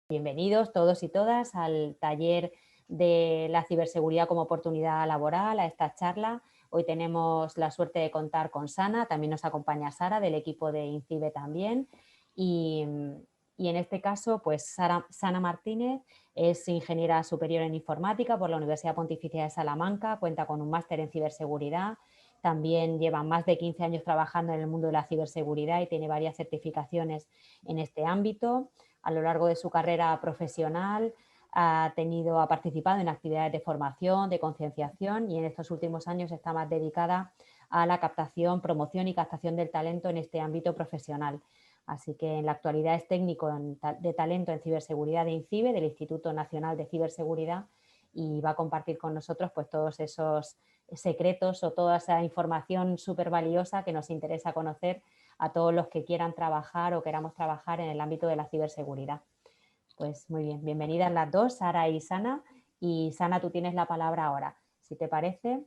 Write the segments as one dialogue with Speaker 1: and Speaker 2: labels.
Speaker 1: Bienvenidos todos y todas al taller de la ciberseguridad como oportunidad laboral, a esta charla. Hoy tenemos la suerte de contar con Sana, también nos acompaña Sara del equipo de INCIBE también. Y en este caso, pues Sana Martínez es ingeniera superior en informática por la Universidad Pontificia de Salamanca, cuenta con un máster en ciberseguridad, también lleva más de 15 años trabajando en el mundo de la ciberseguridad y tiene varias certificaciones en este ámbito. A lo largo de su carrera profesional ha participado en actividades de formación, de concienciación y en estos últimos años está más dedicada a la captación, promoción y captación del talento en este ámbito profesional. Así que en la actualidad es técnico de talento en ciberseguridad de INCIBE, del Instituto Nacional de Ciberseguridad, y va a compartir con nosotros pues todos esos secretos o toda esa información súper valiosa que nos interesa conocer a todos los que quieran trabajar o queramos trabajar en el ámbito de la ciberseguridad. Pues muy bien, bienvenidas las dos, Sara y Sana. Y Sana, tú tienes la palabra ahora. Si te parece,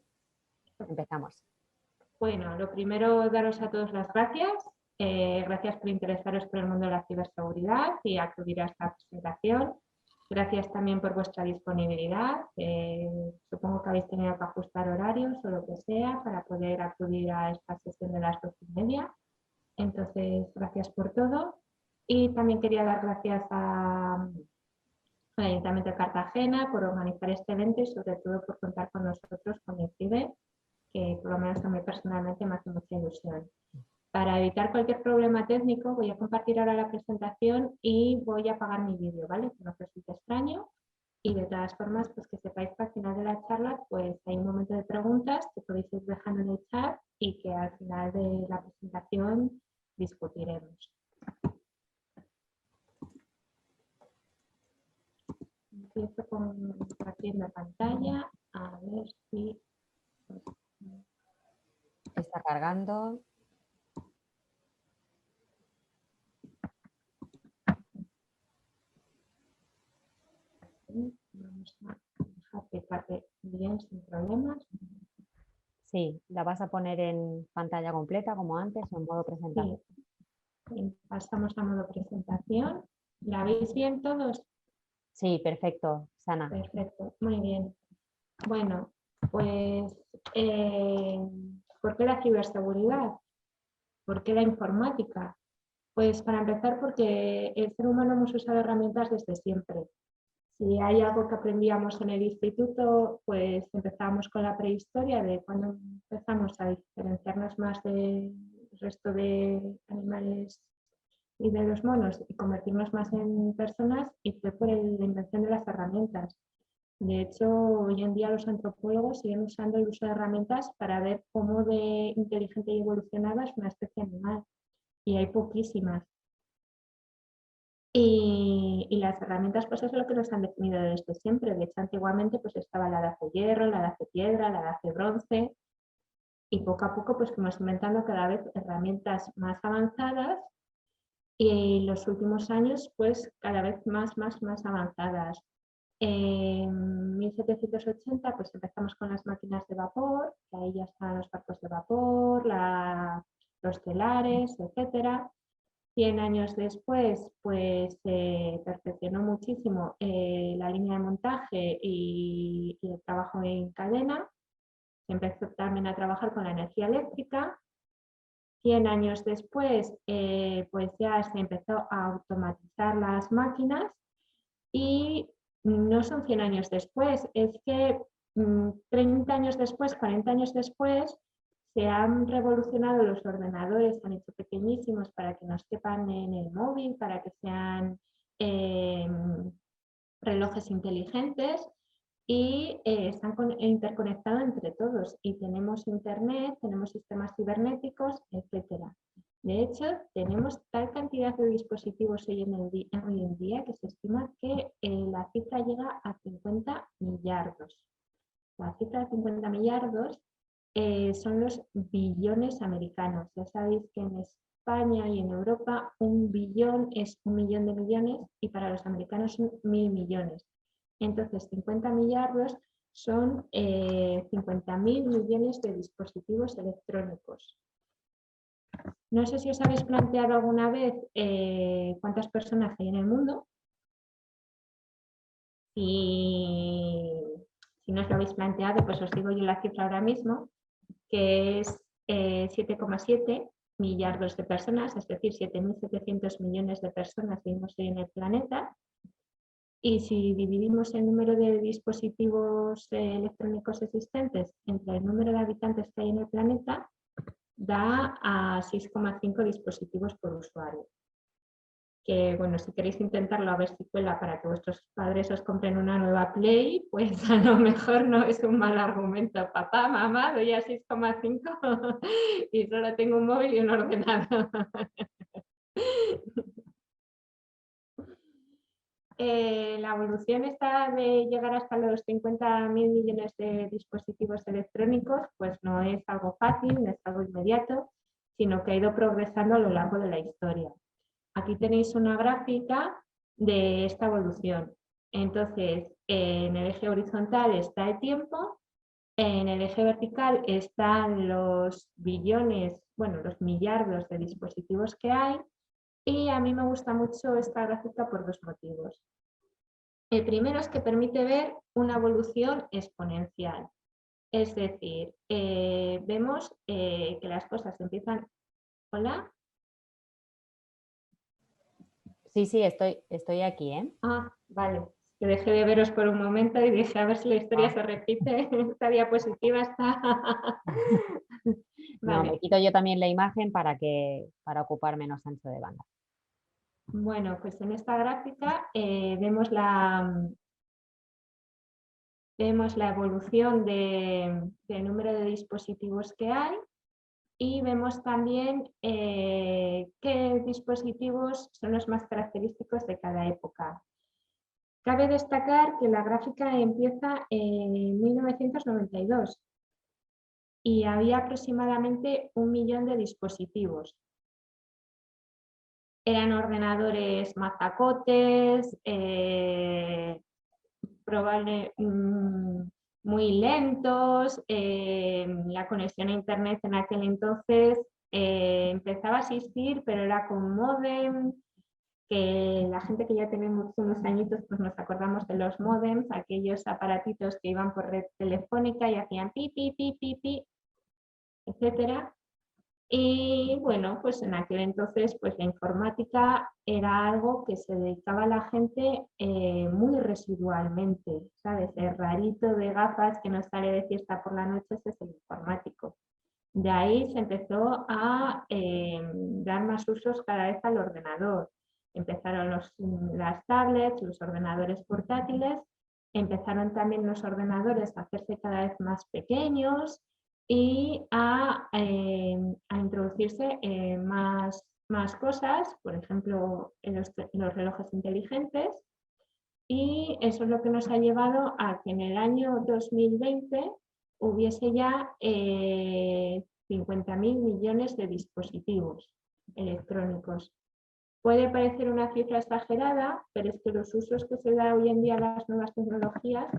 Speaker 1: empezamos.
Speaker 2: Bueno, lo primero, daros a todos las gracias. Gracias por interesaros por el mundo de la ciberseguridad y acudir a esta presentación. Gracias también por vuestra disponibilidad. Supongo que habéis tenido que ajustar horarios o lo que sea para poder acudir a esta sesión de las 12:30. Entonces, gracias por todo. Y también quería dar gracias al Ayuntamiento de Cartagena por organizar este evento y sobre todo por contar con nosotros, con INCIBE, que por lo menos a mí personalmente me hace mucha ilusión. Para evitar cualquier problema técnico voy a compartir ahora la presentación y voy a apagar mi vídeo, ¿vale? Que no resulte extraño. Y de todas formas, pues que sepáis que al final de la charla pues hay un momento de preguntas que podéis ir dejando en el chat y que al final de la presentación discutiremos. Empiezo compartiendo pantalla, a ver si...
Speaker 1: Está cargando.
Speaker 2: Vamos a dejar que cargue bien sin problemas.
Speaker 1: Sí, la vas a poner en pantalla completa como antes o en modo presentación.
Speaker 2: Sí. Pasamos a modo presentación. ¿La veis bien todos?
Speaker 1: Sí, perfecto, Sana.
Speaker 2: Perfecto, muy bien. Bueno, pues, ¿por qué la ciberseguridad? ¿Por qué la informática? Pues para empezar porque el ser humano hemos usado herramientas desde siempre. Si hay algo que aprendíamos en el instituto, pues empezamos con la prehistoria, de cuando empezamos a diferenciarnos más del resto de animales y de los monos y convertirnos más en personas, y fue por la invención de las herramientas. De hecho, hoy en día los antropólogos siguen usando el uso de herramientas para ver cómo de inteligente y evolucionada es una especie animal, y hay poquísimas. Y las herramientas pues es lo que nos han definido desde siempre. De hecho, antiguamente pues estaba la edad de hierro, la edad de piedra, la edad de bronce, y poco a poco pues fuimos inventando cada vez herramientas más avanzadas, y en los últimos años pues cada vez más avanzadas. En 1780 pues empezamos con las máquinas de vapor, que ahí ya están los barcos de vapor, los telares, etcétera. 100 años después, pues se perfeccionó muchísimo la línea de montaje y el trabajo en cadena. Se empezó también a trabajar con la energía eléctrica. 100 años después, pues ya se empezó a automatizar las máquinas, y no son 100 años después, es que 30 años después, 40 años después, se han revolucionado los ordenadores, se han hecho pequeñísimos para que nos quepan en el móvil, para que sean relojes inteligentes, y se han interconectado entre todos, y tenemos internet, tenemos sistemas cibernéticos, etc. De hecho, tenemos tal cantidad de dispositivos hoy en día que se estima que la cifra llega a 50 millardos. La cifra de 50 millardos son los billones americanos. Ya sabéis que en España y en Europa un billón es 1.000.000 de millones, y para los americanos son 1.000 millones. Entonces, 50 millardos son 50.000 millones de dispositivos electrónicos. No sé si os habéis planteado alguna vez cuántas personas hay en el mundo. si no os lo habéis planteado, pues os digo yo la cifra ahora mismo, que es 7,7 millardos de personas, es decir, 7.700 millones de personas vivimos hoy en el planeta. Y si dividimos el número de dispositivos electrónicos existentes entre el número de habitantes que hay en el planeta, da a 6,5 dispositivos por usuario. Que bueno, si queréis intentarlo a ver si cuela para que vuestros padres os compren una nueva Play, pues a lo mejor no es un mal argumento. Papá, mamá, doy a 6,5 y solo tengo un móvil y un ordenador. La evolución está de llegar hasta los 50.000 millones de dispositivos electrónicos, pues no es algo fácil, no es algo inmediato, sino que ha ido progresando a lo largo de la historia. Aquí tenéis una gráfica de esta evolución. Entonces, en el eje horizontal está el tiempo, en el eje vertical están los billones, bueno, los millardos de dispositivos que hay, y a mí me gusta mucho esta gráfica por dos motivos. El primero es que permite ver una evolución exponencial. Es decir, vemos que las cosas empiezan... ¿Hola?
Speaker 1: Sí, sí, estoy aquí, ¿eh?
Speaker 2: Ah, vale. Que dejé de veros por un momento y dije a ver si la historia se repite. Esta diapositiva está...
Speaker 1: No, me
Speaker 2: Vale.
Speaker 1: quito yo también la imagen para ocupar menos ancho de banda.
Speaker 2: Bueno, pues en esta gráfica vemos la evolución del número de dispositivos que hay y vemos también qué dispositivos son los más característicos de cada época. Cabe destacar que la gráfica empieza en 1992 y había aproximadamente 1 millón de dispositivos. Eran ordenadores mazacotes, muy lentos, la conexión a internet en aquel entonces empezaba a existir, pero era con módem, que la gente que ya tenemos unos añitos pues nos acordamos de los módems, aquellos aparatitos que iban por red telefónica y hacían pi, pi, pi, pi, pi, etcétera. Y bueno, pues en aquel entonces pues la informática era algo que se dedicaba a la gente muy residualmente, ¿sabes? El rarito de gafas que no sale de fiesta por la noche ese es el informático. De ahí se empezó a dar más usos cada vez al ordenador. Empezaron las tablets, los ordenadores portátiles, empezaron también los ordenadores a hacerse cada vez más pequeños y a introducirse más cosas, por ejemplo, en los relojes inteligentes. Y eso es lo que nos ha llevado a que en el año 2020 hubiese ya 50.000 millones de dispositivos electrónicos. Puede parecer una cifra exagerada, pero es que los usos que se da hoy en día a las nuevas tecnologías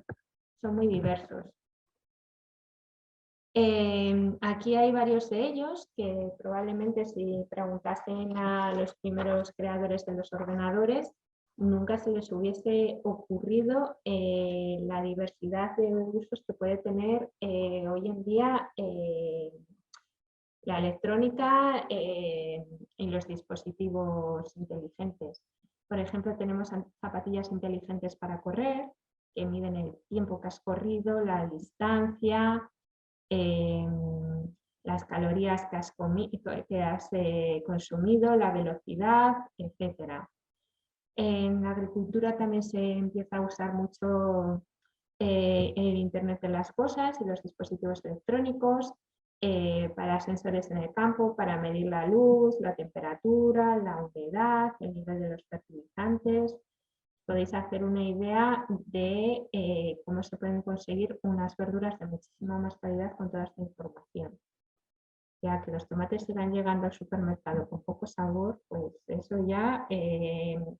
Speaker 2: son muy diversos. Aquí hay varios de ellos que probablemente si preguntasen a los primeros creadores de los ordenadores, nunca se les hubiese ocurrido la diversidad de usos que puede tener hoy en día la electrónica en los dispositivos inteligentes. Por ejemplo, tenemos zapatillas inteligentes para correr, que miden el tiempo que has corrido, la distancia, las calorías que has consumido, la velocidad, etc. En la agricultura también se empieza a usar mucho el Internet de las cosas y los dispositivos electrónicos para sensores en el campo, para medir la luz, la temperatura, la humedad, el nivel de los fertilizantes. Podéis hacer una idea de cómo se pueden conseguir unas verduras de muchísima más calidad con toda esta información. Ya que los tomates sigan llegando al supermercado con poco sabor, pues eso ya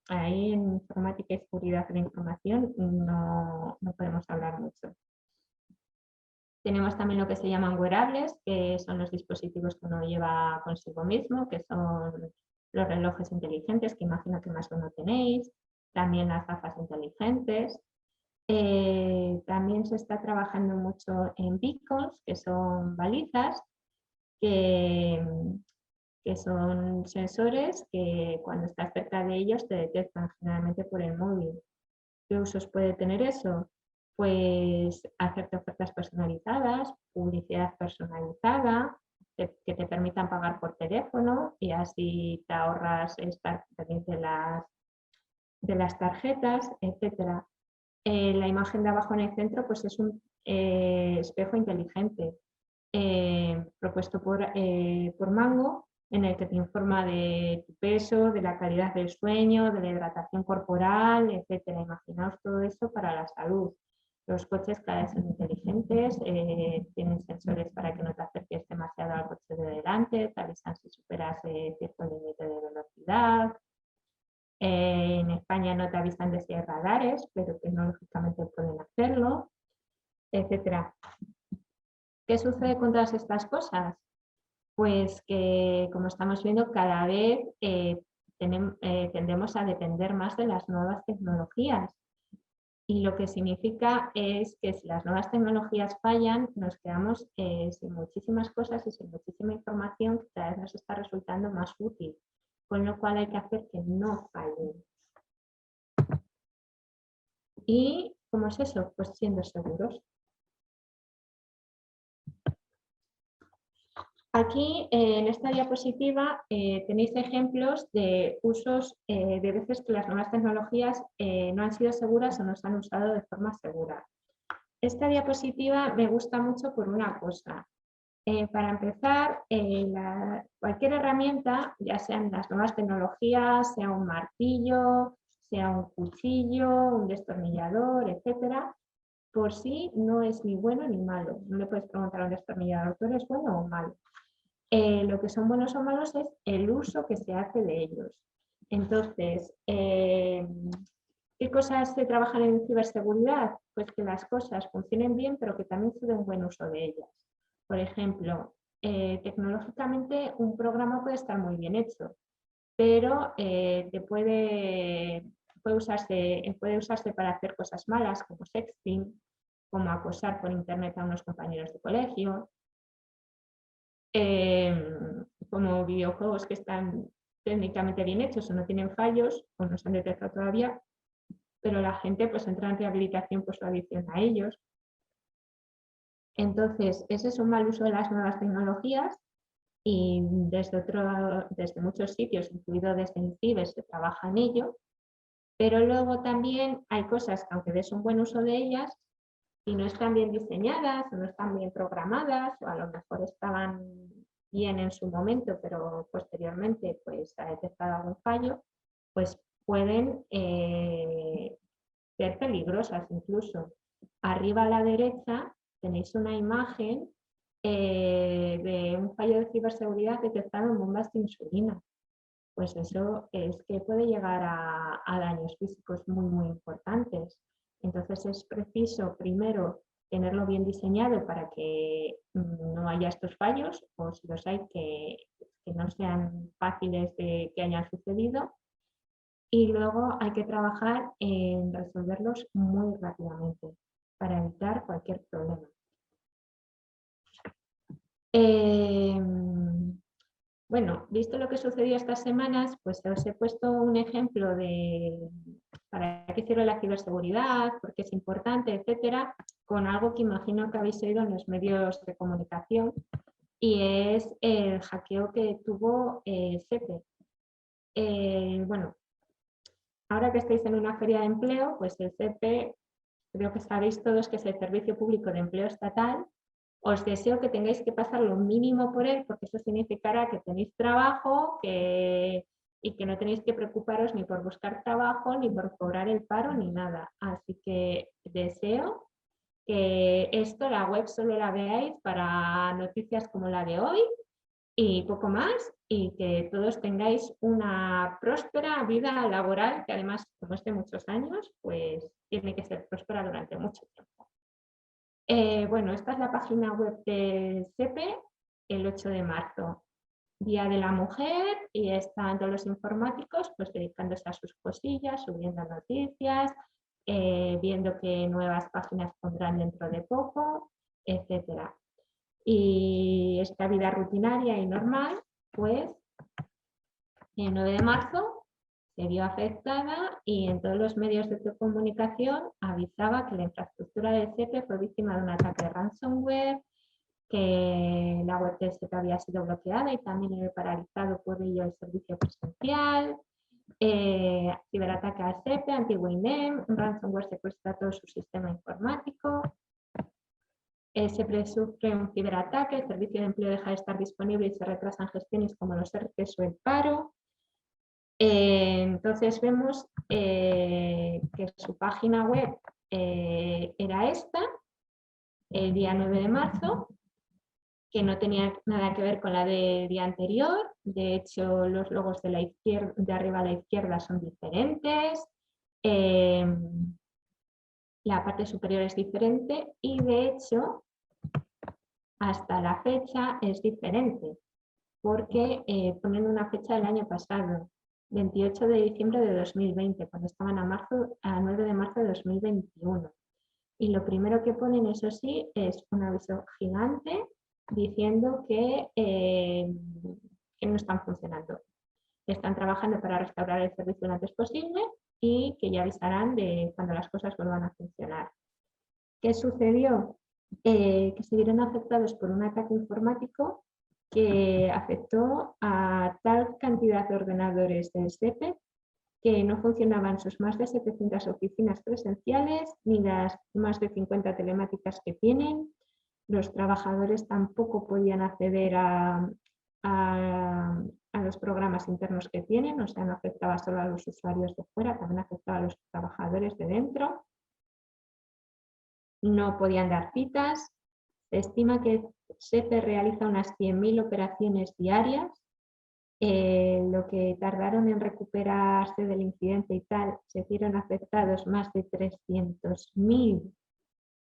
Speaker 2: ahí en informática y seguridad de la información no podemos hablar mucho. Tenemos también lo que se llaman wearables, que son los dispositivos que uno lleva consigo mismo, que son los relojes inteligentes, que imagino que más o menos tenéis, también las gafas inteligentes. También se está trabajando mucho en beacons, que son balizas, que son sensores que cuando estás cerca de ellos te detectan generalmente por el móvil. ¿Qué usos puede tener eso? Pues hacerte ofertas personalizadas, publicidad personalizada, que te permitan pagar por teléfono y así te ahorras estar pendiente de las tarjetas, etc. La imagen de abajo en el centro pues es un espejo inteligente propuesto por Mango, en el que te informa de tu peso, de la calidad del sueño, de la hidratación corporal, etcétera. Imaginaos todo eso para la salud. Los coches cada vez son inteligentes, tienen sensores para que no te acerques demasiado al coche de delante, te avisan si superas cierto límite de velocidad. En España no te avisan de si hay radares, pero tecnológicamente pueden hacerlo, etcétera. ¿Qué sucede con todas estas cosas? Pues que, como estamos viendo, cada vez tendemos a depender más de las nuevas tecnologías. Y lo que significa es que si las nuevas tecnologías fallan, nos quedamos sin muchísimas cosas y sin muchísima información que cada vez nos está resultando más útil. Con lo cual hay que hacer que no fallen. ¿Y cómo es eso? Pues siendo seguros. Aquí en esta diapositiva tenéis ejemplos de usos de veces que las nuevas tecnologías no han sido seguras o no se han usado de forma segura. Esta diapositiva me gusta mucho por una cosa. Para empezar, cualquier herramienta, ya sean las nuevas tecnologías, sea un martillo, sea un cuchillo, un destornillador, etcétera, por sí no es ni bueno ni malo. No le puedes preguntar a un destornillador, ¿tú eres bueno o malo? Lo que son buenos o malos es el uso que se hace de ellos. Entonces, ¿qué cosas se trabajan en ciberseguridad? Pues que las cosas funcionen bien, pero que también se dé un buen uso de ellas. Por ejemplo, tecnológicamente un programa puede estar muy bien hecho, pero puede usarse para hacer cosas malas, como sexting, como acosar por internet a unos compañeros de colegio, como videojuegos que están técnicamente bien hechos o no tienen fallos o no se han detectado todavía, pero la gente pues entra en rehabilitación pues lo adiciona a ellos. Entonces, ese es un mal uso de las nuevas tecnologías y desde muchos sitios, incluido desde INCIBE, se trabaja en ello, pero luego también hay cosas que aunque des un buen uso de ellas, si no están bien diseñadas o no están bien programadas o a lo mejor estaban bien en su momento, pero posteriormente pues ha detectado algún fallo, pues pueden ser peligrosas incluso. Arriba a la derecha tenéis una imagen de un fallo de ciberseguridad detectado en bombas de insulina. Pues eso es que puede llegar a daños físicos muy, muy importantes. Entonces es preciso primero tenerlo bien diseñado para que no haya estos fallos o si los hay que no sean fáciles de que hayan sucedido y luego hay que trabajar en resolverlos muy rápidamente para evitar cualquier problema. Bueno, visto lo que sucedió estas semanas, pues os he puesto un ejemplo de para qué sirve la ciberseguridad, por qué es importante, etcétera, con algo que imagino que habéis oído en los medios de comunicación y es el hackeo que tuvo SEPE. Bueno, ahora que estáis en una feria de empleo, pues el SEPE, creo que sabéis todos que es el Servicio Público de Empleo Estatal. Os deseo que tengáis que pasar lo mínimo por él, porque eso significará que tenéis trabajo y que no tenéis que preocuparos ni por buscar trabajo, ni por cobrar el paro, ni nada. Así que deseo que la web solo la veáis para noticias como la de hoy y poco más, y que todos tengáis una próspera vida laboral, que además, como es de muchos años, pues tiene que ser próspera durante mucho tiempo. Bueno, esta es la página web de SEPE, el 8 de marzo, Día de la Mujer, y están todos los informáticos pues dedicándose a sus cosillas, subiendo noticias, viendo qué nuevas páginas pondrán dentro de poco, etcétera. Y esta vida rutinaria y normal, pues el 9 de marzo se vio afectada y en todos los medios de comunicación avisaba que la infraestructura del SEPE fue víctima de un ataque de ransomware, que la web del SEPE había sido bloqueada y también paralizado por ello el servicio presencial, ciberataque al SEPE, anti-WINEM, un ransomware secuestra todo su sistema informático, SEPE sufre un ciberataque, el servicio de empleo deja de estar disponible y se retrasan gestiones como los ERTEs o el paro. Entonces vemos que su página web era esta, el día 9 de marzo, que no tenía nada que ver con la del día anterior. De hecho, los logos de la izquierda, de arriba a la izquierda son diferentes. La parte superior es diferente y de hecho hasta la fecha es diferente porque ponen una fecha del año pasado, 28 de diciembre de 2020, cuando estaban a 9 de marzo de 2021. Y lo primero que ponen, eso sí, es un aviso gigante diciendo que no están funcionando. Están trabajando para restaurar el servicio lo antes posible y que ya avisarán de cuando las cosas vuelvan a funcionar. ¿Qué sucedió? Que se vieron afectados por un ataque informático que afectó a tal cantidad de ordenadores del SEPE que no funcionaban sus más de 700 oficinas presenciales ni las más de 50 telemáticas que tienen. Los trabajadores tampoco podían acceder a los programas internos que tienen, o sea, no afectaba solo a los usuarios de fuera, también afectaba a los trabajadores de dentro. No podían dar citas. Se estima que SEPE realiza unas 100.000 operaciones diarias. Lo que tardaron en recuperarse del incidente y tal, se vieron afectados más de 300.000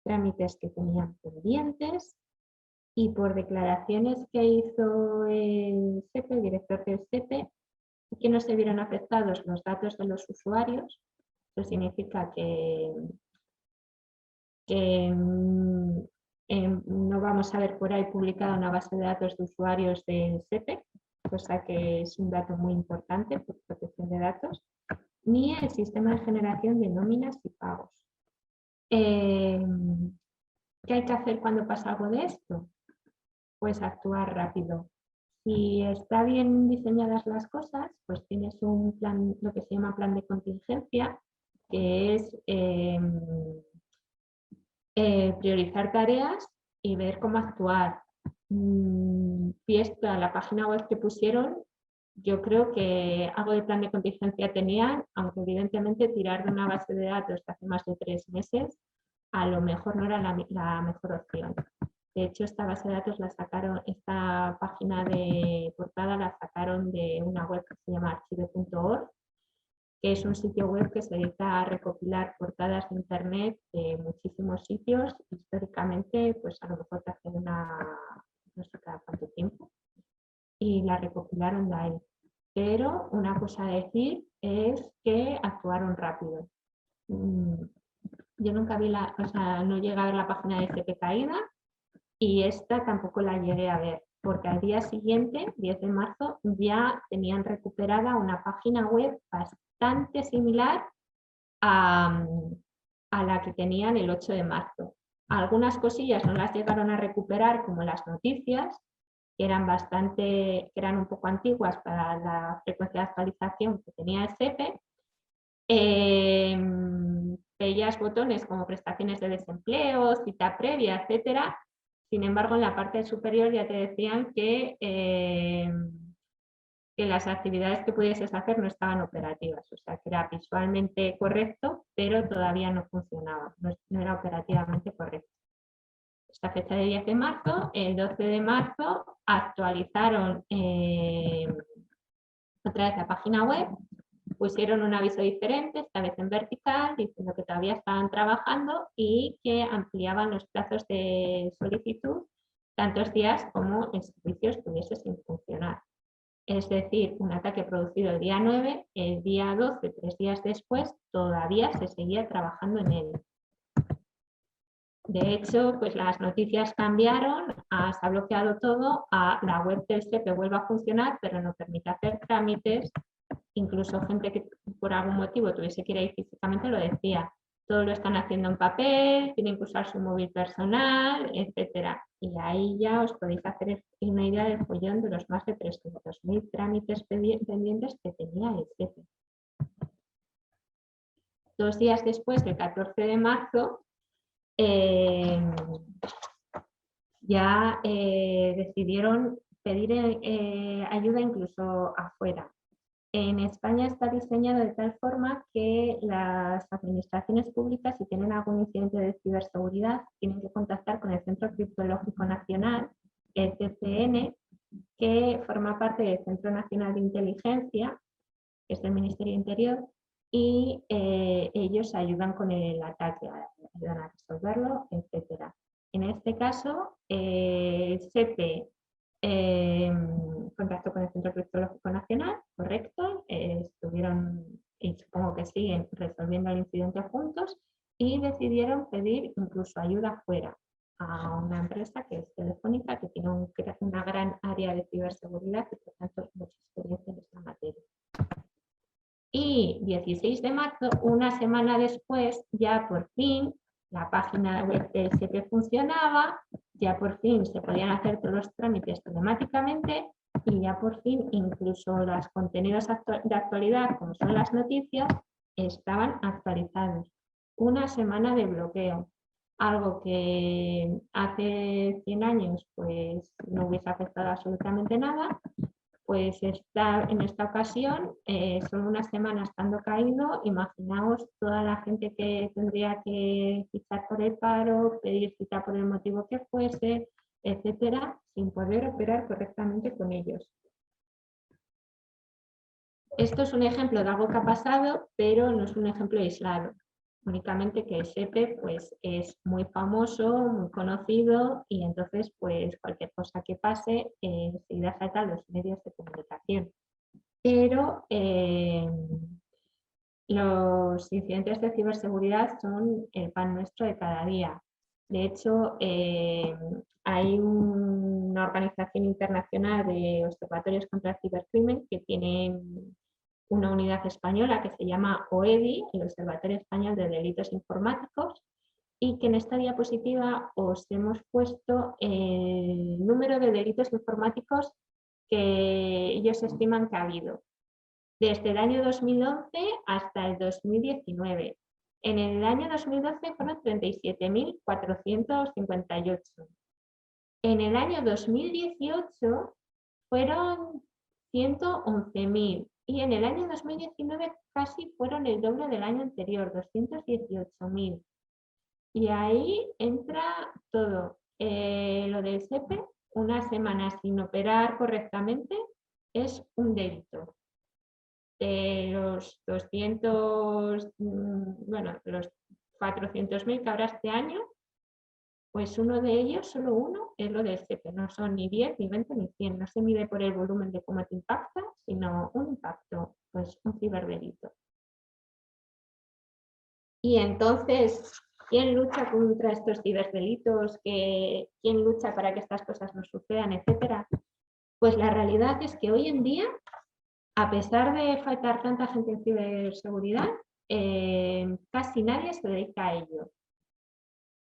Speaker 2: trámites que tenían pendientes y por declaraciones que hizo el SEPE, el director del SEPE, que no se vieron afectados los datos de los usuarios. Eso significa que no vamos a ver por ahí publicada una base de datos de usuarios del SEPE, cosa que es un dato muy importante por protección de datos, ni el sistema de generación de nóminas y pagos. ¿Qué hay que hacer cuando pasa algo de esto? Pues actuar rápido. Si está bien diseñadas las cosas, pues tienes un plan, lo que se llama plan de contingencia, que es priorizar tareas y ver cómo actuar. Fiesta, la página web que pusieron, yo creo que algo de plan de contingencia tenían, aunque evidentemente tirar de una base de datos de hace más de 3 meses a lo mejor no era la mejor opción. De hecho, esta base de datos la sacaron, esta página de portada la sacaron de una web que se llama archive.org, que es un sitio web que se dedica a recopilar portadas de internet de muchísimos sitios. Históricamente, pues a lo mejor te hacen no sé cada cuánto tiempo, y la recopilaron de ahí. Pero una cosa a decir es que actuaron rápido. Yo nunca vi no llegué a ver la página de SEPE caída y esta tampoco la llegué a ver, porque al día siguiente, 10 de marzo, ya tenían recuperada una página web bastante similar a la que tenían el 8 de marzo. Algunas cosillas no las llegaron a recuperar, como las noticias, que eran un poco antiguas para la frecuencia de actualización que tenía el SEPE. Veías botones como prestaciones de desempleo, cita previa, etcétera. Sin embargo, en la parte superior ya te decían que las actividades que pudieses hacer no estaban operativas, o sea que era visualmente correcto, pero todavía no funcionaba, no era operativamente correcto. Esta fecha de 10 de marzo, el 12 de marzo actualizaron otra vez la página web, pusieron un aviso diferente, esta vez en vertical, diciendo que todavía estaban trabajando y que ampliaban los plazos de solicitud tantos días como el servicio estuviese sin funcionar. Es decir, un ataque producido el día 9, el día 12, 3 días después, todavía se seguía trabajando en él. De hecho, pues las noticias cambiaron, se ha bloqueado todo, la web del SEPE vuelve a funcionar, pero no permite hacer trámites. Incluso gente que por algún motivo tuviese que ir ahí físicamente lo decía. Todo lo están haciendo en papel, tienen que usar su móvil personal, etcétera. Y ahí ya os podéis hacer una idea del follón de los más de 300.000 trámites pendientes que tenía el SEPE. 2 días después, el 14 de marzo, ya decidieron pedir ayuda incluso afuera. En España está diseñado de tal forma que las administraciones públicas, si tienen algún incidente de ciberseguridad, tienen que contactar con el Centro Criptológico Nacional, el CCN, que forma parte del Centro Nacional de Inteligencia, que es del Ministerio de Interior, y ellos ayudan con el ataque, ayudan a resolverlo, etc. En este caso, SEPE contactó con el Centro Criptológico Nacional, correcto, estuvieron, y supongo que siguen, resolviendo el incidente juntos, y decidieron pedir incluso ayuda fuera a una empresa que es Telefónica, que tiene una gran área de ciberseguridad y por tanto mucha experiencia en esta materia. Y 16 de marzo, una semana después, ya por fin la página web del SEPE funcionaba, ya por fin se podían hacer todos los trámites telemáticamente y ya por fin incluso los contenidos de actualidad, como son las noticias, estaban actualizados. Una semana de bloqueo, algo que hace 100 años pues no hubiese afectado absolutamente nada. Pues en esta ocasión, solo una semana estando caído, imaginaos toda la gente que tendría que fichar por el paro, pedir cita por el motivo que fuese, etcétera, sin poder operar correctamente con ellos. Esto es un ejemplo de algo que ha pasado, pero no es un ejemplo aislado. Únicamente que el SEPE pues, es muy famoso, muy conocido y entonces pues, cualquier cosa que pase enseguida salta a los medios de comunicación. Pero los incidentes de ciberseguridad son el pan nuestro de cada día. De hecho, hay una organización internacional de observatorios contra el cibercrimen que tiene una unidad española que se llama OEDI, el Observatorio Español de Delitos Informáticos, y que en esta diapositiva os hemos puesto el número de delitos informáticos que ellos estiman que ha habido. Desde el año 2011 hasta el 2019. En el año 2012 fueron 37.458. En el año 2018 fueron 111.000 y en el año 2019 casi fueron el doble del año anterior, 218.000. Y ahí entra todo. Lo del SEPE, una semana sin operar correctamente, es un delito. De los 400.000 que habrá este año, pues uno de ellos, solo uno, es lo del SEPE. No son ni 10, ni 20, ni 100. No se mide por el volumen de cómo te impacta, sino un impacto, pues un ciberdelito. Y entonces, ¿quién lucha contra estos ciberdelitos? ¿Quién lucha para que estas cosas no sucedan, etcétera? Pues la realidad es que hoy en día, a pesar de faltar tanta gente en ciberseguridad, casi nadie se dedica a ello.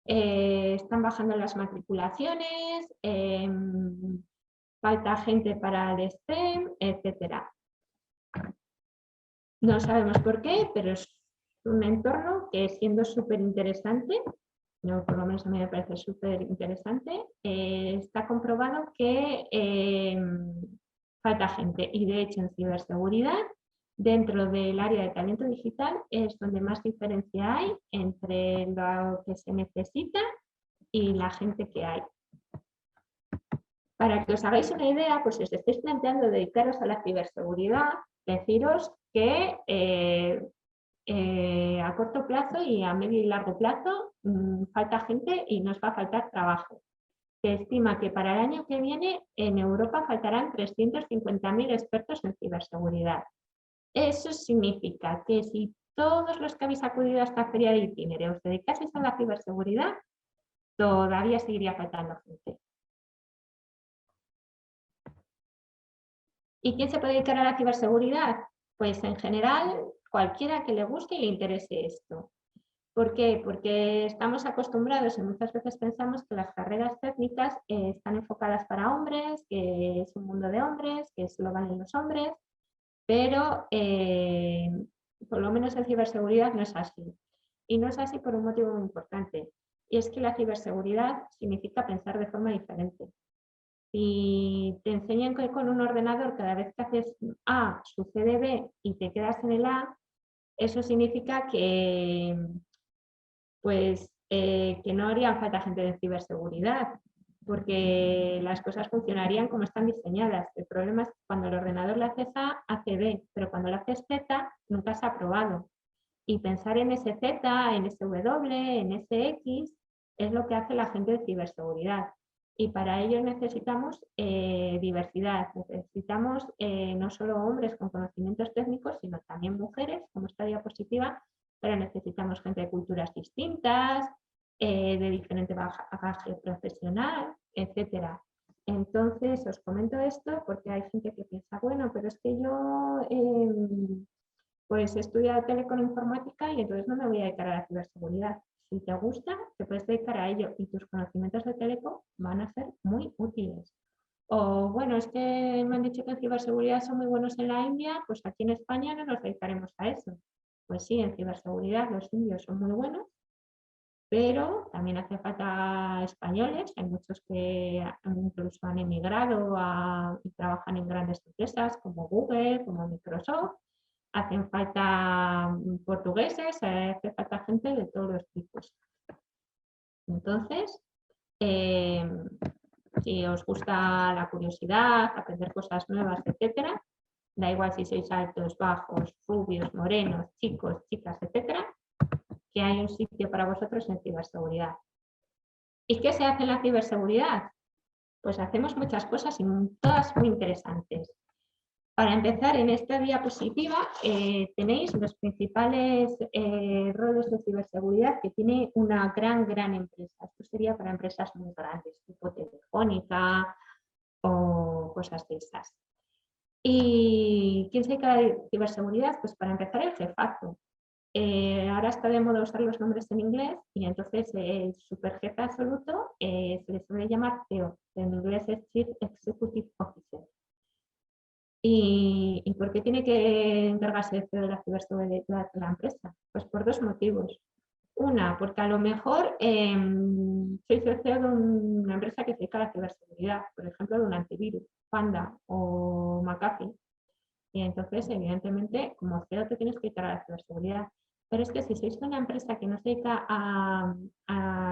Speaker 2: Están bajando las matriculaciones, falta gente para el STEM, etc. No sabemos por qué, pero es un entorno que, siendo súper interesante, por lo menos a mí me parece súper interesante, está comprobado que falta gente. Y de hecho en ciberseguridad, dentro del área de talento digital, es donde más diferencia hay entre lo que se necesita y la gente que hay. Para que os hagáis una idea, pues si os estáis planteando dedicaros a la ciberseguridad, deciros que a corto plazo y a medio y largo plazo falta gente y nos va a faltar trabajo. que estima que para el año que viene en Europa faltarán 350.000 expertos en ciberseguridad. Eso significa que si todos los que habéis acudido a esta feria de Itinere os dedicaseis a la ciberseguridad, todavía seguiría faltando gente. ¿Y quién se puede dedicar a la ciberseguridad? Pues en general, cualquiera que le guste y le interese esto. ¿Por qué? Porque estamos acostumbrados y muchas veces pensamos que las carreras técnicas están enfocadas para hombres, que es un mundo de hombres, que solo valen los hombres, pero por lo menos en ciberseguridad no es así. Y no es así por un motivo muy importante. Y es que la ciberseguridad significa pensar de forma diferente. Si te enseñan que con un ordenador cada vez que haces A sucede B y te quedas en el A, eso significa que, pues, que no haría falta gente de ciberseguridad, porque las cosas funcionarían como están diseñadas. El problema es que cuando el ordenador le haces A, hace B, pero cuando le haces Z, nunca se ha probado. Y pensar en ese Z, en ese W, en ese X, es lo que hace la gente de ciberseguridad. Y para ello necesitamos diversidad, necesitamos no solo hombres con conocimientos técnicos, sino también mujeres, como esta diapositiva, pero necesitamos gente de culturas distintas, de diferente bagaje profesional, etcétera. Entonces, os comento esto porque hay gente que piensa, bueno, pero es que yo pues he estudiado telecominformática y entonces no me voy a dedicar a la ciberseguridad. Si te gusta, te puedes dedicar a ello y tus conocimientos de teleco van a ser muy útiles. O bueno, es que me han dicho que en ciberseguridad son muy buenos en la India, pues aquí en España no nos dedicaremos a eso. Pues sí, en ciberseguridad los indios son muy buenos, pero también hace falta españoles, hay muchos que incluso han emigrado y trabajan en grandes empresas como Google, como Microsoft, hacen falta portugueses, hace falta gente de todos los tipos. Entonces, si os gusta la curiosidad, aprender cosas nuevas, etcétera, da igual si sois altos, bajos, rubios, morenos, chicos, chicas, etcétera, que hay un sitio para vosotros en ciberseguridad. ¿Y qué se hace en la ciberseguridad? Pues hacemos muchas cosas y todas muy interesantes. Para empezar, en esta diapositiva tenéis los principales roles de ciberseguridad que tiene una gran empresa. Esto sería para empresas muy grandes, tipo Telefónica o cosas de esas. ¿Y quién se dedica a la ciberseguridad? Pues para empezar, el jefazo. Ahora está de moda usar los nombres en inglés y entonces el superjefe absoluto se le suele llamar CEO, que en inglés es Chief Executive Officer. ¿Y por qué tiene que encargarse de la ciberseguridad de la empresa? Pues por dos motivos. Una, porque a lo mejor sois el CEO de una empresa que se dedica a la ciberseguridad, por ejemplo, de un antivirus, Panda o McAfee. Y entonces, evidentemente, como CEO te tienes que dedicar a la ciberseguridad. Pero es que si sois una empresa que no se dedica a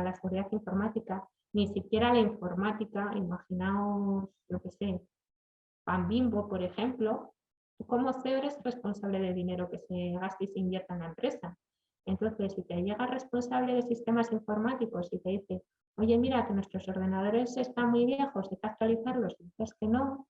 Speaker 2: la seguridad informática, ni siquiera a la informática, imaginaos, lo que sé, Pan Bimbo, por ejemplo, tú como CEO eres responsable del dinero que se gaste y se invierta en la empresa. Entonces, si te llega responsable de sistemas informáticos y te dice, oye, mira que nuestros ordenadores están muy viejos, hay que actualizarlos, y dices que no,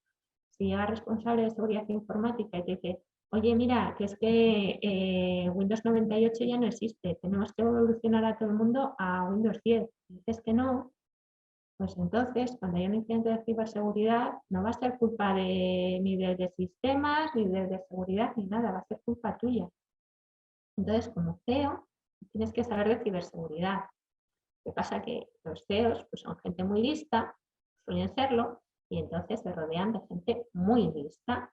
Speaker 2: si llega responsable de seguridad informática y te dice, oye, mira, que es que Windows 98 ya no existe, tenemos que evolucionar a todo el mundo a Windows 10, y dices que no, pues entonces, cuando hay un incidente de ciberseguridad, no va a ser culpa ni de sistemas, ni de seguridad, ni nada, va a ser culpa tuya. Entonces, como CEO, tienes que saber de ciberseguridad. Lo que pasa es que los CEOs pues, son gente muy lista, suelen serlo, y entonces se rodean de gente muy lista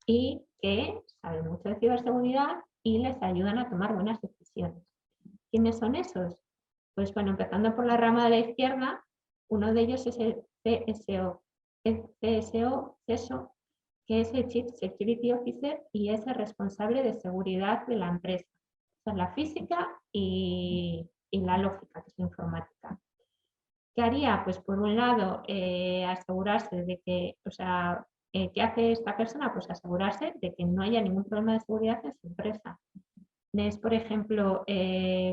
Speaker 2: y que saben mucho de ciberseguridad y les ayudan a tomar buenas decisiones. ¿Quiénes son esos? Pues bueno, empezando por la rama de la izquierda, uno de ellos es el CSO. El CSO, que es el Chief Security Officer y es el responsable de seguridad de la empresa. O sea, la física y la lógica, que es la informática. ¿Qué haría? Pues por un lado, asegurarse de que, o sea, ¿qué hace esta persona? Pues asegurarse de que no haya ningún problema de seguridad en su empresa. Es, por ejemplo,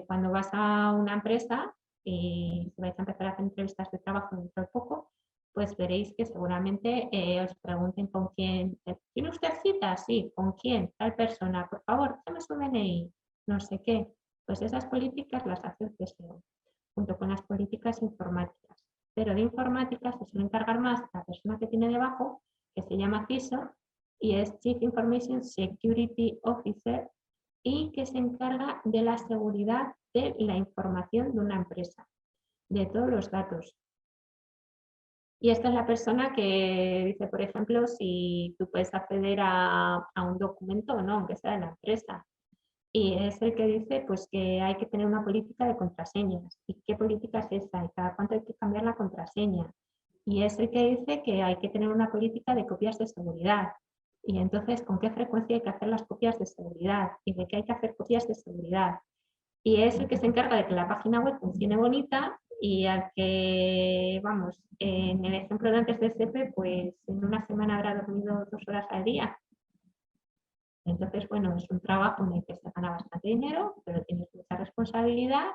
Speaker 2: cuando vas a una empresa, y si vais a empezar a hacer entrevistas de trabajo dentro de poco, pues veréis que seguramente os pregunten con quién. ¿Tiene usted cita? Sí, ¿con quién? Tal persona, por favor, déjame su DNI, no sé qué. Pues esas políticas las hace el CSO, junto con las políticas informáticas. Pero de informática se suele encargar más la persona que tiene debajo, que se llama CISO, y es Chief Information Security Officer, y que se encarga de la seguridad de la información de una empresa, de todos los datos. Y esta es la persona que dice, por ejemplo, si tú puedes acceder a un documento o no, aunque sea de la empresa. Y es el que dice pues, que hay que tener una política de contraseñas. ¿Y qué política es esa? ¿Y cada cuánto hay que cambiar la contraseña? Y es el que dice que hay que tener una política de copias de seguridad. Y entonces, ¿con qué frecuencia hay que hacer las copias de seguridad? ¿Y de qué hay que hacer copias de seguridad? Y es el que se encarga de que la página web funcione bonita y al que, vamos, en el ejemplo de antes de SEPE, pues en una semana habrá dormido 2 horas al día. Entonces, bueno, es un trabajo en el que se gana bastante dinero, pero tienes mucha responsabilidad.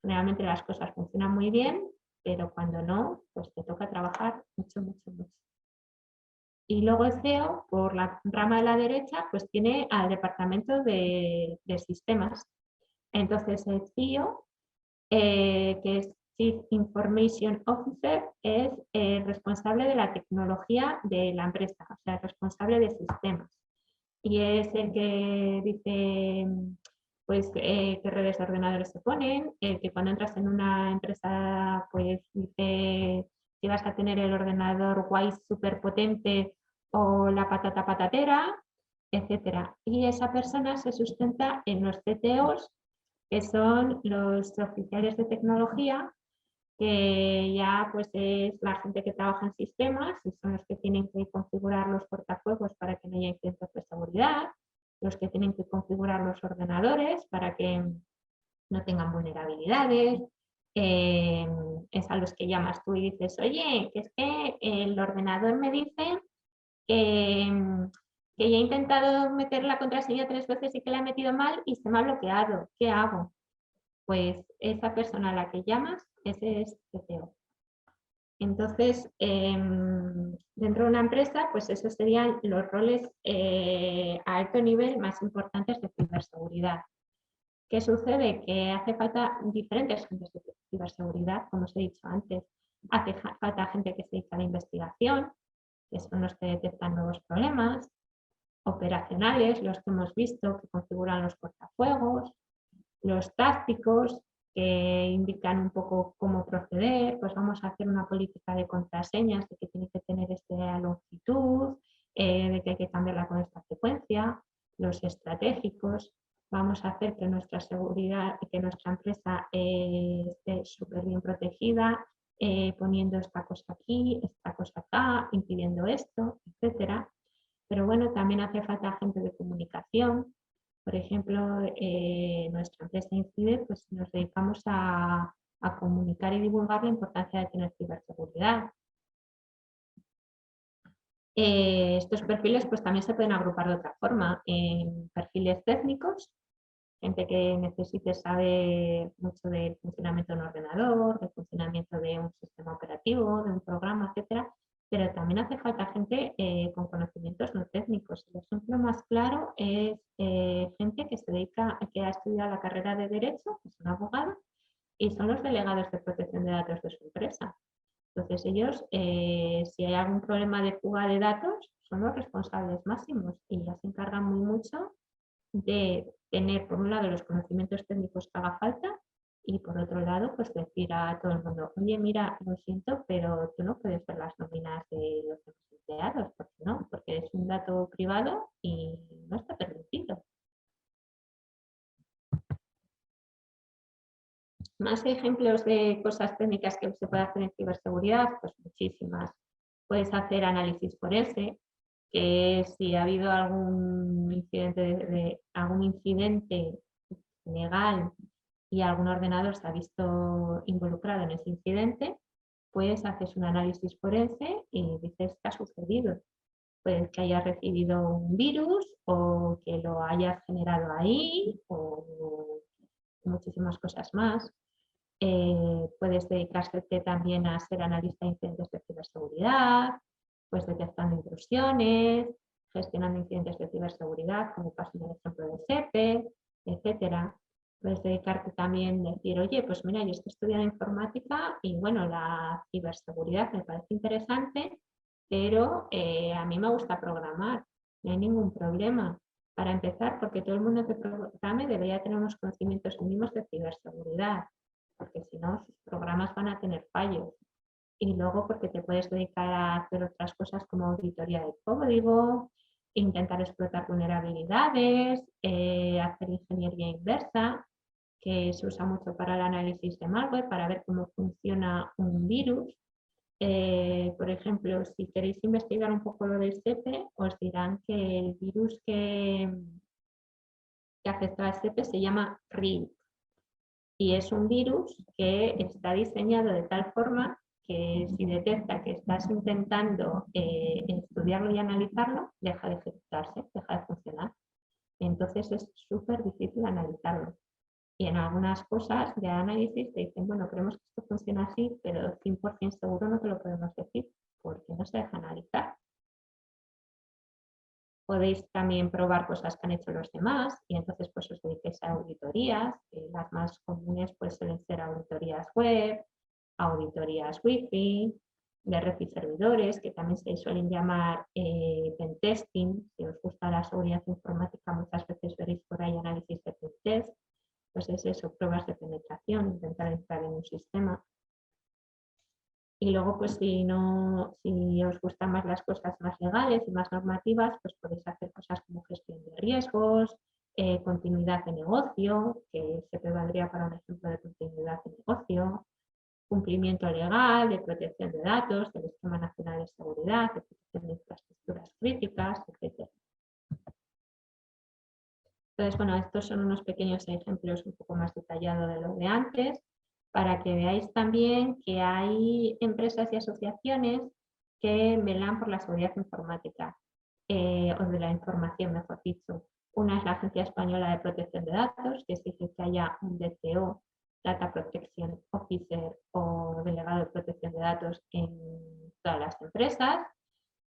Speaker 2: Generalmente las cosas funcionan muy bien, pero cuando no, pues te toca trabajar mucho, mucho, mucho. Y luego el CEO, por la rama de la derecha, pues tiene al departamento de sistemas. Entonces el CEO, que es Chief Information Officer, es responsable de la tecnología de la empresa, o sea, responsable de sistemas. Y es el que dice pues qué redes de ordenadores se ponen, el que cuando entras en una empresa pues dice si vas a tener el ordenador guay súper potente o la patata patatera, etcétera. Y esa persona se sustenta en los CTOs, que son los oficiales de tecnología, que ya pues es la gente que trabaja en sistemas y son los que tienen que configurar los cortafuegos para que no haya incidencias de seguridad, los que tienen que configurar los ordenadores para que no tengan vulnerabilidades, es a los que llamas tú y dices, oye, que es que el ordenador me dice que, que ya he intentado meter la contraseña 3 veces y que la he metido mal y se me ha bloqueado, ¿qué hago? Pues esa persona a la que llamas, ese es CTO. Entonces, dentro de una empresa, pues esos serían los roles a alto nivel más importantes de ciberseguridad. ¿Qué sucede? Que hace falta diferentes gentes de ciberseguridad, como os he dicho antes. Hace falta gente que se dedica a la investigación, que son los que detectan nuevos problemas, operacionales, los que hemos visto, que configuran los cortafuegos, los tácticos, que indican un poco cómo proceder, pues vamos a hacer una política de contraseñas, de que tiene que tener esta longitud, de que hay que cambiarla con esta frecuencia, los estratégicos, vamos a hacer que nuestra seguridad y que nuestra empresa esté súper bien protegida, poniendo esta cosa aquí, esta cosa acá, impidiendo esto, etcétera. Pero bueno, también hace falta gente de comunicación. Por ejemplo, nuestra empresa Incide, pues nos dedicamos a comunicar y divulgar la importancia de tener ciberseguridad. Estos perfiles pues también se pueden agrupar de otra forma, en perfiles técnicos, gente que necesite saber mucho del funcionamiento de un ordenador, del funcionamiento de un sistema operativo, de un programa, etcétera, pero también hace falta gente con conocimientos no técnicos. El ejemplo más claro es gente que se dedica, que ha estudiado la carrera de Derecho, que son abogados, y son los delegados de protección de datos de su empresa. Entonces ellos, si hay algún problema de fuga de datos, son los responsables máximos y ya se encargan muy mucho de tener, por un lado, los conocimientos técnicos que haga falta y, por otro lado, pues decir a todo el mundo, oye, mira, lo siento, pero tú no puedes ver las nóminas de los empleados, ¿por qué no? Porque es un dato privado y no está permitido. Más ejemplos de cosas técnicas que se puede hacer en ciberseguridad, pues muchísimas. Puedes hacer análisis forense, que si ha habido algún incidente legal y algún ordenador se ha visto involucrado en ese incidente, pues haces un análisis forense y dices qué ha sucedido. Puede que hayas recibido un virus o que lo hayas generado ahí o muchísimas cosas más. Puedes dedicarte también a ser analista de incidentes de ciberseguridad, pues detectando intrusiones, gestionando incidentes de ciberseguridad, como pasa en el ejemplo de SEPE, etcétera. Puedes dedicarte también a decir, oye, pues mira, yo estoy estudiando informática y bueno, la ciberseguridad me parece interesante, pero a mí me gusta programar, no hay ningún problema. Para empezar, porque todo el mundo que programe debería tener unos conocimientos mínimos de ciberseguridad, porque si no, sus programas van a tener fallos. Y luego porque te puedes dedicar a hacer otras cosas como auditoría de código, intentar explotar vulnerabilidades, hacer ingeniería inversa, que se usa mucho para el análisis de malware, para ver cómo funciona un virus. Por ejemplo, si queréis investigar un poco lo del SEPE, os dirán que el virus que afecta al SEPE se llama RID. Y es un virus que está diseñado de tal forma que si detecta que estás intentando estudiarlo y analizarlo, deja de ejecutarse, deja de funcionar. Entonces es súper difícil analizarlo. Y en algunas cosas de análisis te dicen, bueno, creemos que esto funciona así, pero 100% seguro no te lo podemos decir porque no se deja analizar. Podéis también probar cosas que han hecho los demás y entonces pues os dediquéis a auditorías. Las más comunes pues suelen ser auditorías web, auditorías wifi, de red y servidores, que también se suelen llamar pentesting. Si os gusta la seguridad informática, muchas veces veréis por ahí análisis de pentest. Pues es eso, pruebas de penetración, intentar entrar en un sistema. Y luego, pues si os gustan más las cosas más legales y más normativas, pues podéis hacer cosas como gestión de riesgos, continuidad de negocio, que se valdría para un ejemplo de continuidad de negocio, cumplimiento legal, de protección de datos, del Esquema Nacional de Seguridad, de protección de infraestructuras críticas, etc. Entonces, bueno, estos son unos pequeños ejemplos un poco más detallados de lo de antes, para que veáis también que hay empresas y asociaciones que velan por la seguridad informática, o de la información, mejor dicho. Una es la Agencia Española de Protección de Datos, que exige que haya un DPO, Data Protection Officer o delegado de protección de datos en todas las empresas.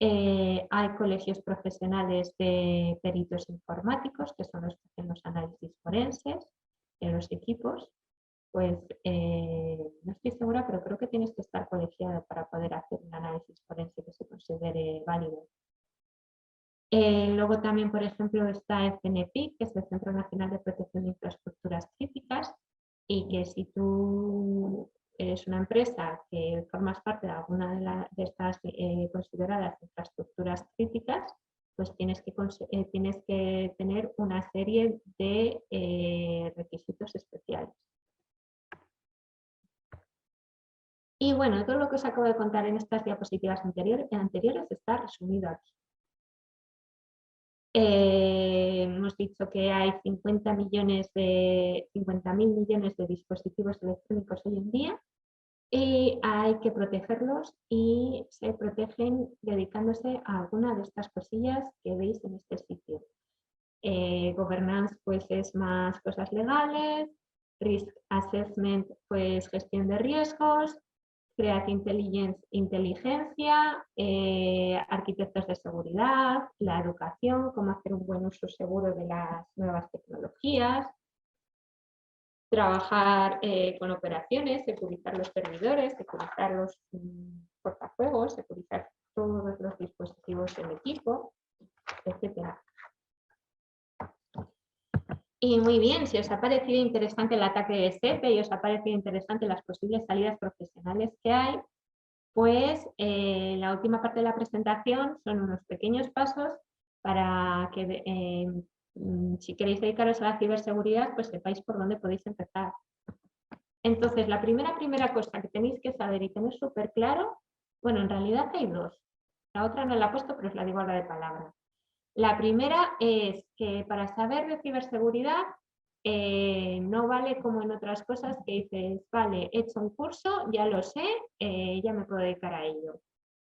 Speaker 2: Hay colegios profesionales de peritos informáticos, que son los que hacen los análisis forenses en los equipos. Pues no estoy segura, pero creo que tienes que estar colegiado para poder hacer un análisis forense que se considere válido. Luego también, por ejemplo, está el CNPIC, que es el Centro Nacional de Protección de Infraestructuras Críticas, y que si tú eres una empresa que formas parte de alguna de estas consideradas infraestructuras críticas, pues tienes que tener una serie de requisitos especiales. Y bueno, todo lo que os acabo de contar en estas diapositivas anteriores está resumido aquí. Hemos dicho que hay 50.000 millones de dispositivos electrónicos hoy en día y hay que protegerlos y se protegen dedicándose a alguna de estas cosillas que veis en este sitio. Governance pues es más cosas legales, Risk Assessment pues gestión de riesgos, Create Intelligence, inteligencia, arquitectos de seguridad, la educación, cómo hacer un buen uso seguro de las nuevas tecnologías, trabajar con operaciones, securizar los servidores, securizar los portafuegos, securizar todos los dispositivos del equipo, etc. Y muy bien, si os ha parecido interesante el ataque de SEPE y os ha parecido interesante las posibles salidas profesionales que hay, pues la última parte de la presentación son unos pequeños pasos para que si queréis dedicaros a la ciberseguridad, pues sepáis por dónde podéis empezar. Entonces, la primera cosa que tenéis que saber y tener súper claro, bueno, en realidad hay dos. La otra no la he puesto, pero os la digo ahora de palabra. La primera es que para saber de ciberseguridad no vale como en otras cosas que dices, vale, he hecho un curso, ya lo sé, ya me puedo dedicar a ello.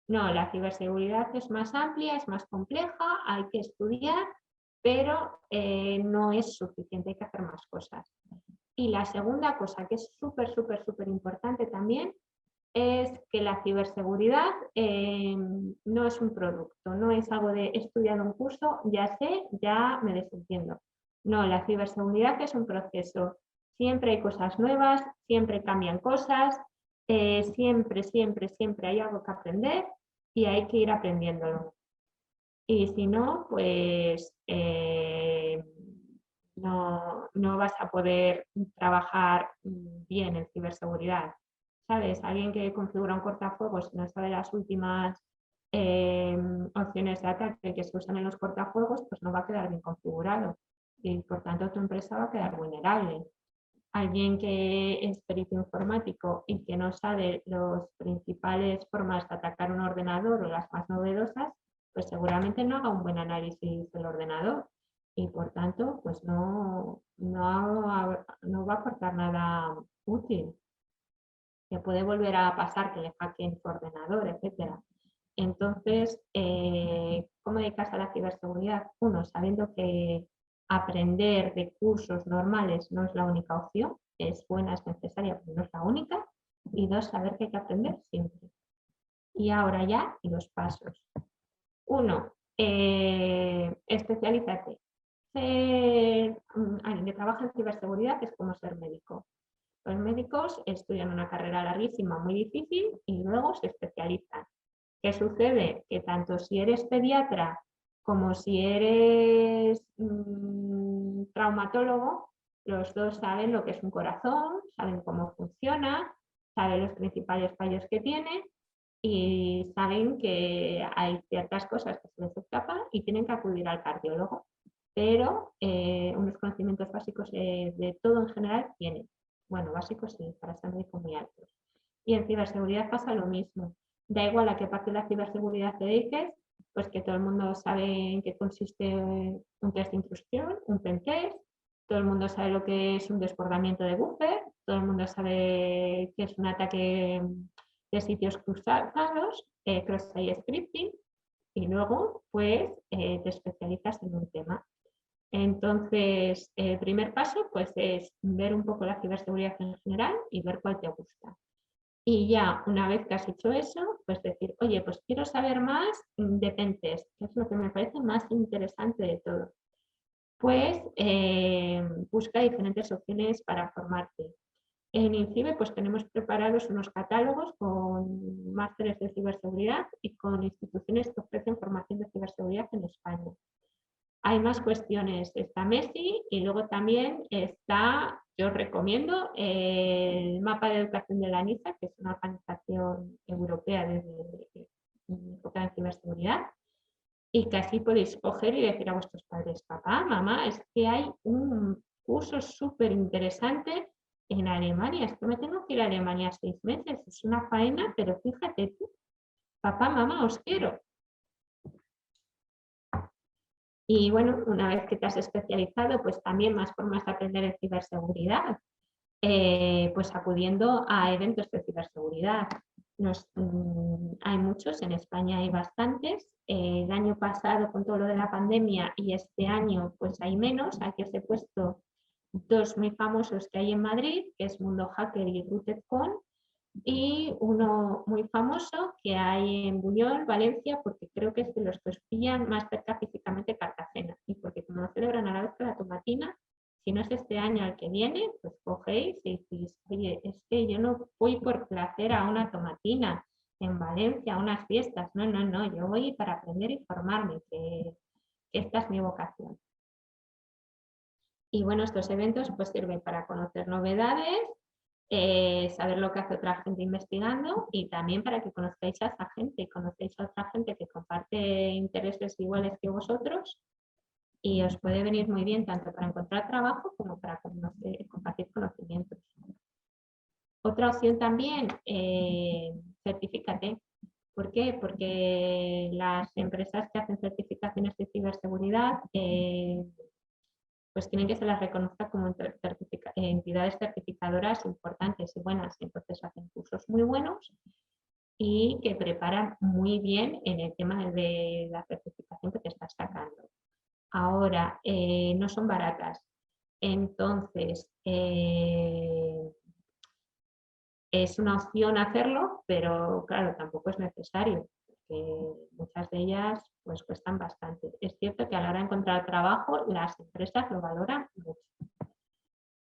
Speaker 2: No, la ciberseguridad es más amplia, es más compleja, hay que estudiar, pero no es suficiente, hay que hacer más cosas. Y la segunda cosa, que es súper, súper, súper importante también, es que la ciberseguridad no es un producto, no es algo de he estudiado un curso, ya sé, ya me desentiendo. No, la ciberseguridad es un proceso. Siempre hay cosas nuevas, siempre cambian cosas, siempre, siempre, siempre hay algo que aprender y hay que ir aprendiéndolo. Y si no, pues no vas a poder trabajar bien en ciberseguridad. ¿Sabes? Alguien que configura un cortafuegos y no sabe las últimas opciones de ataque que se usan en los cortafuegos, pues no va a quedar bien configurado y por tanto tu empresa va a quedar vulnerable. Alguien que es perito informático y que no sabe las principales formas de atacar un ordenador o las más novedosas, pues seguramente no haga un buen análisis del ordenador y por tanto pues no va a aportar nada útil. Que puede volver a pasar que le hackeen su ordenador, etcétera. Entonces, ¿cómo dedicas a la ciberseguridad? Uno, sabiendo que aprender de cursos normales no es la única opción, es buena, es necesaria, pero no es la única. Y dos, saber que hay que aprender siempre. Y ahora ya, los pasos. Uno, especialízate. Alguien que trabaja en ciberseguridad es como ser médico. Los médicos estudian una carrera larguísima, muy difícil, y luego se especializan. ¿Qué sucede? Que tanto si eres pediatra como si eres traumatólogo, los dos saben lo que es un corazón, saben cómo funciona, saben los principales fallos que tiene y saben que hay ciertas cosas que se les escapan y tienen que acudir al cardiólogo. Pero unos conocimientos básicos de todo en general tienen. Bueno, básicos sí, para ser muy altos. Y en ciberseguridad pasa lo mismo. Da igual a qué parte de la ciberseguridad te dediques, pues que todo el mundo sabe en qué consiste un test de intrusión, un pentest, todo el mundo sabe lo que es un desbordamiento de buffer, todo el mundo sabe qué es un ataque de sitios cruzados, cross-site scripting, y luego pues te especializas en un tema. Entonces, el primer paso pues, es ver un poco la ciberseguridad en general y ver cuál te gusta. Y ya una vez que has hecho eso, pues decir, oye, pues quiero saber más de pentest, que es lo que me parece más interesante de todo. Pues busca diferentes opciones para formarte. En INCIBE pues tenemos preparados unos catálogos con másteres de ciberseguridad y con instituciones que ofrecen formación de ciberseguridad en España. Hay más cuestiones, está Messi y luego también está, yo os recomiendo, el mapa de educación de la NISA, que es una organización europea de enfocada en ciberseguridad, y que así podéis coger y decir a vuestros padres, papá, mamá, es que hay un curso súper interesante en Alemania, es que me tengo que ir a Alemania 6 meses, es una faena, pero fíjate tú, papá, mamá, os quiero. Y bueno, una vez que te has especializado, pues también más formas de aprender en ciberseguridad, pues acudiendo a eventos de ciberseguridad. Hay muchos, en España hay bastantes. El año pasado con todo lo de la pandemia y este año pues hay menos. Aquí os he puesto dos muy famosos que hay en Madrid, que es Mundo Hacker y RootedCon, y uno muy famoso que hay en Buñol, Valencia, porque creo que es de los que os pillan más cerca físicamente Cartagena, y porque como lo celebran a la vez que la tomatina, si no es este año al que viene, pues cogéis y decís, oye, es que yo no voy por placer a una tomatina en Valencia, a unas fiestas, no, yo voy para aprender y formarme, que esta es mi vocación. Y bueno, estos eventos pues sirven para conocer novedades, saber lo que hace otra gente investigando y también para que conozcáis a esa gente y conocéis a otra gente que comparte intereses iguales que vosotros y os puede venir muy bien tanto para encontrar trabajo como para compartir conocimientos. Otra opción también, certifícate. ¿Por qué? Porque las empresas que hacen certificaciones de ciberseguridad pues tienen que se las reconozca como entidades certificadoras importantes y buenas. Entonces hacen cursos muy buenos y que preparan muy bien en el tema de la certificación que te estás sacando. Ahora, no son baratas. Entonces, es una opción hacerlo, pero claro, tampoco es necesario, porque muchas de ellas pues cuestan bastante. Es cierto que a la hora de encontrar trabajo, las empresas lo valoran mucho.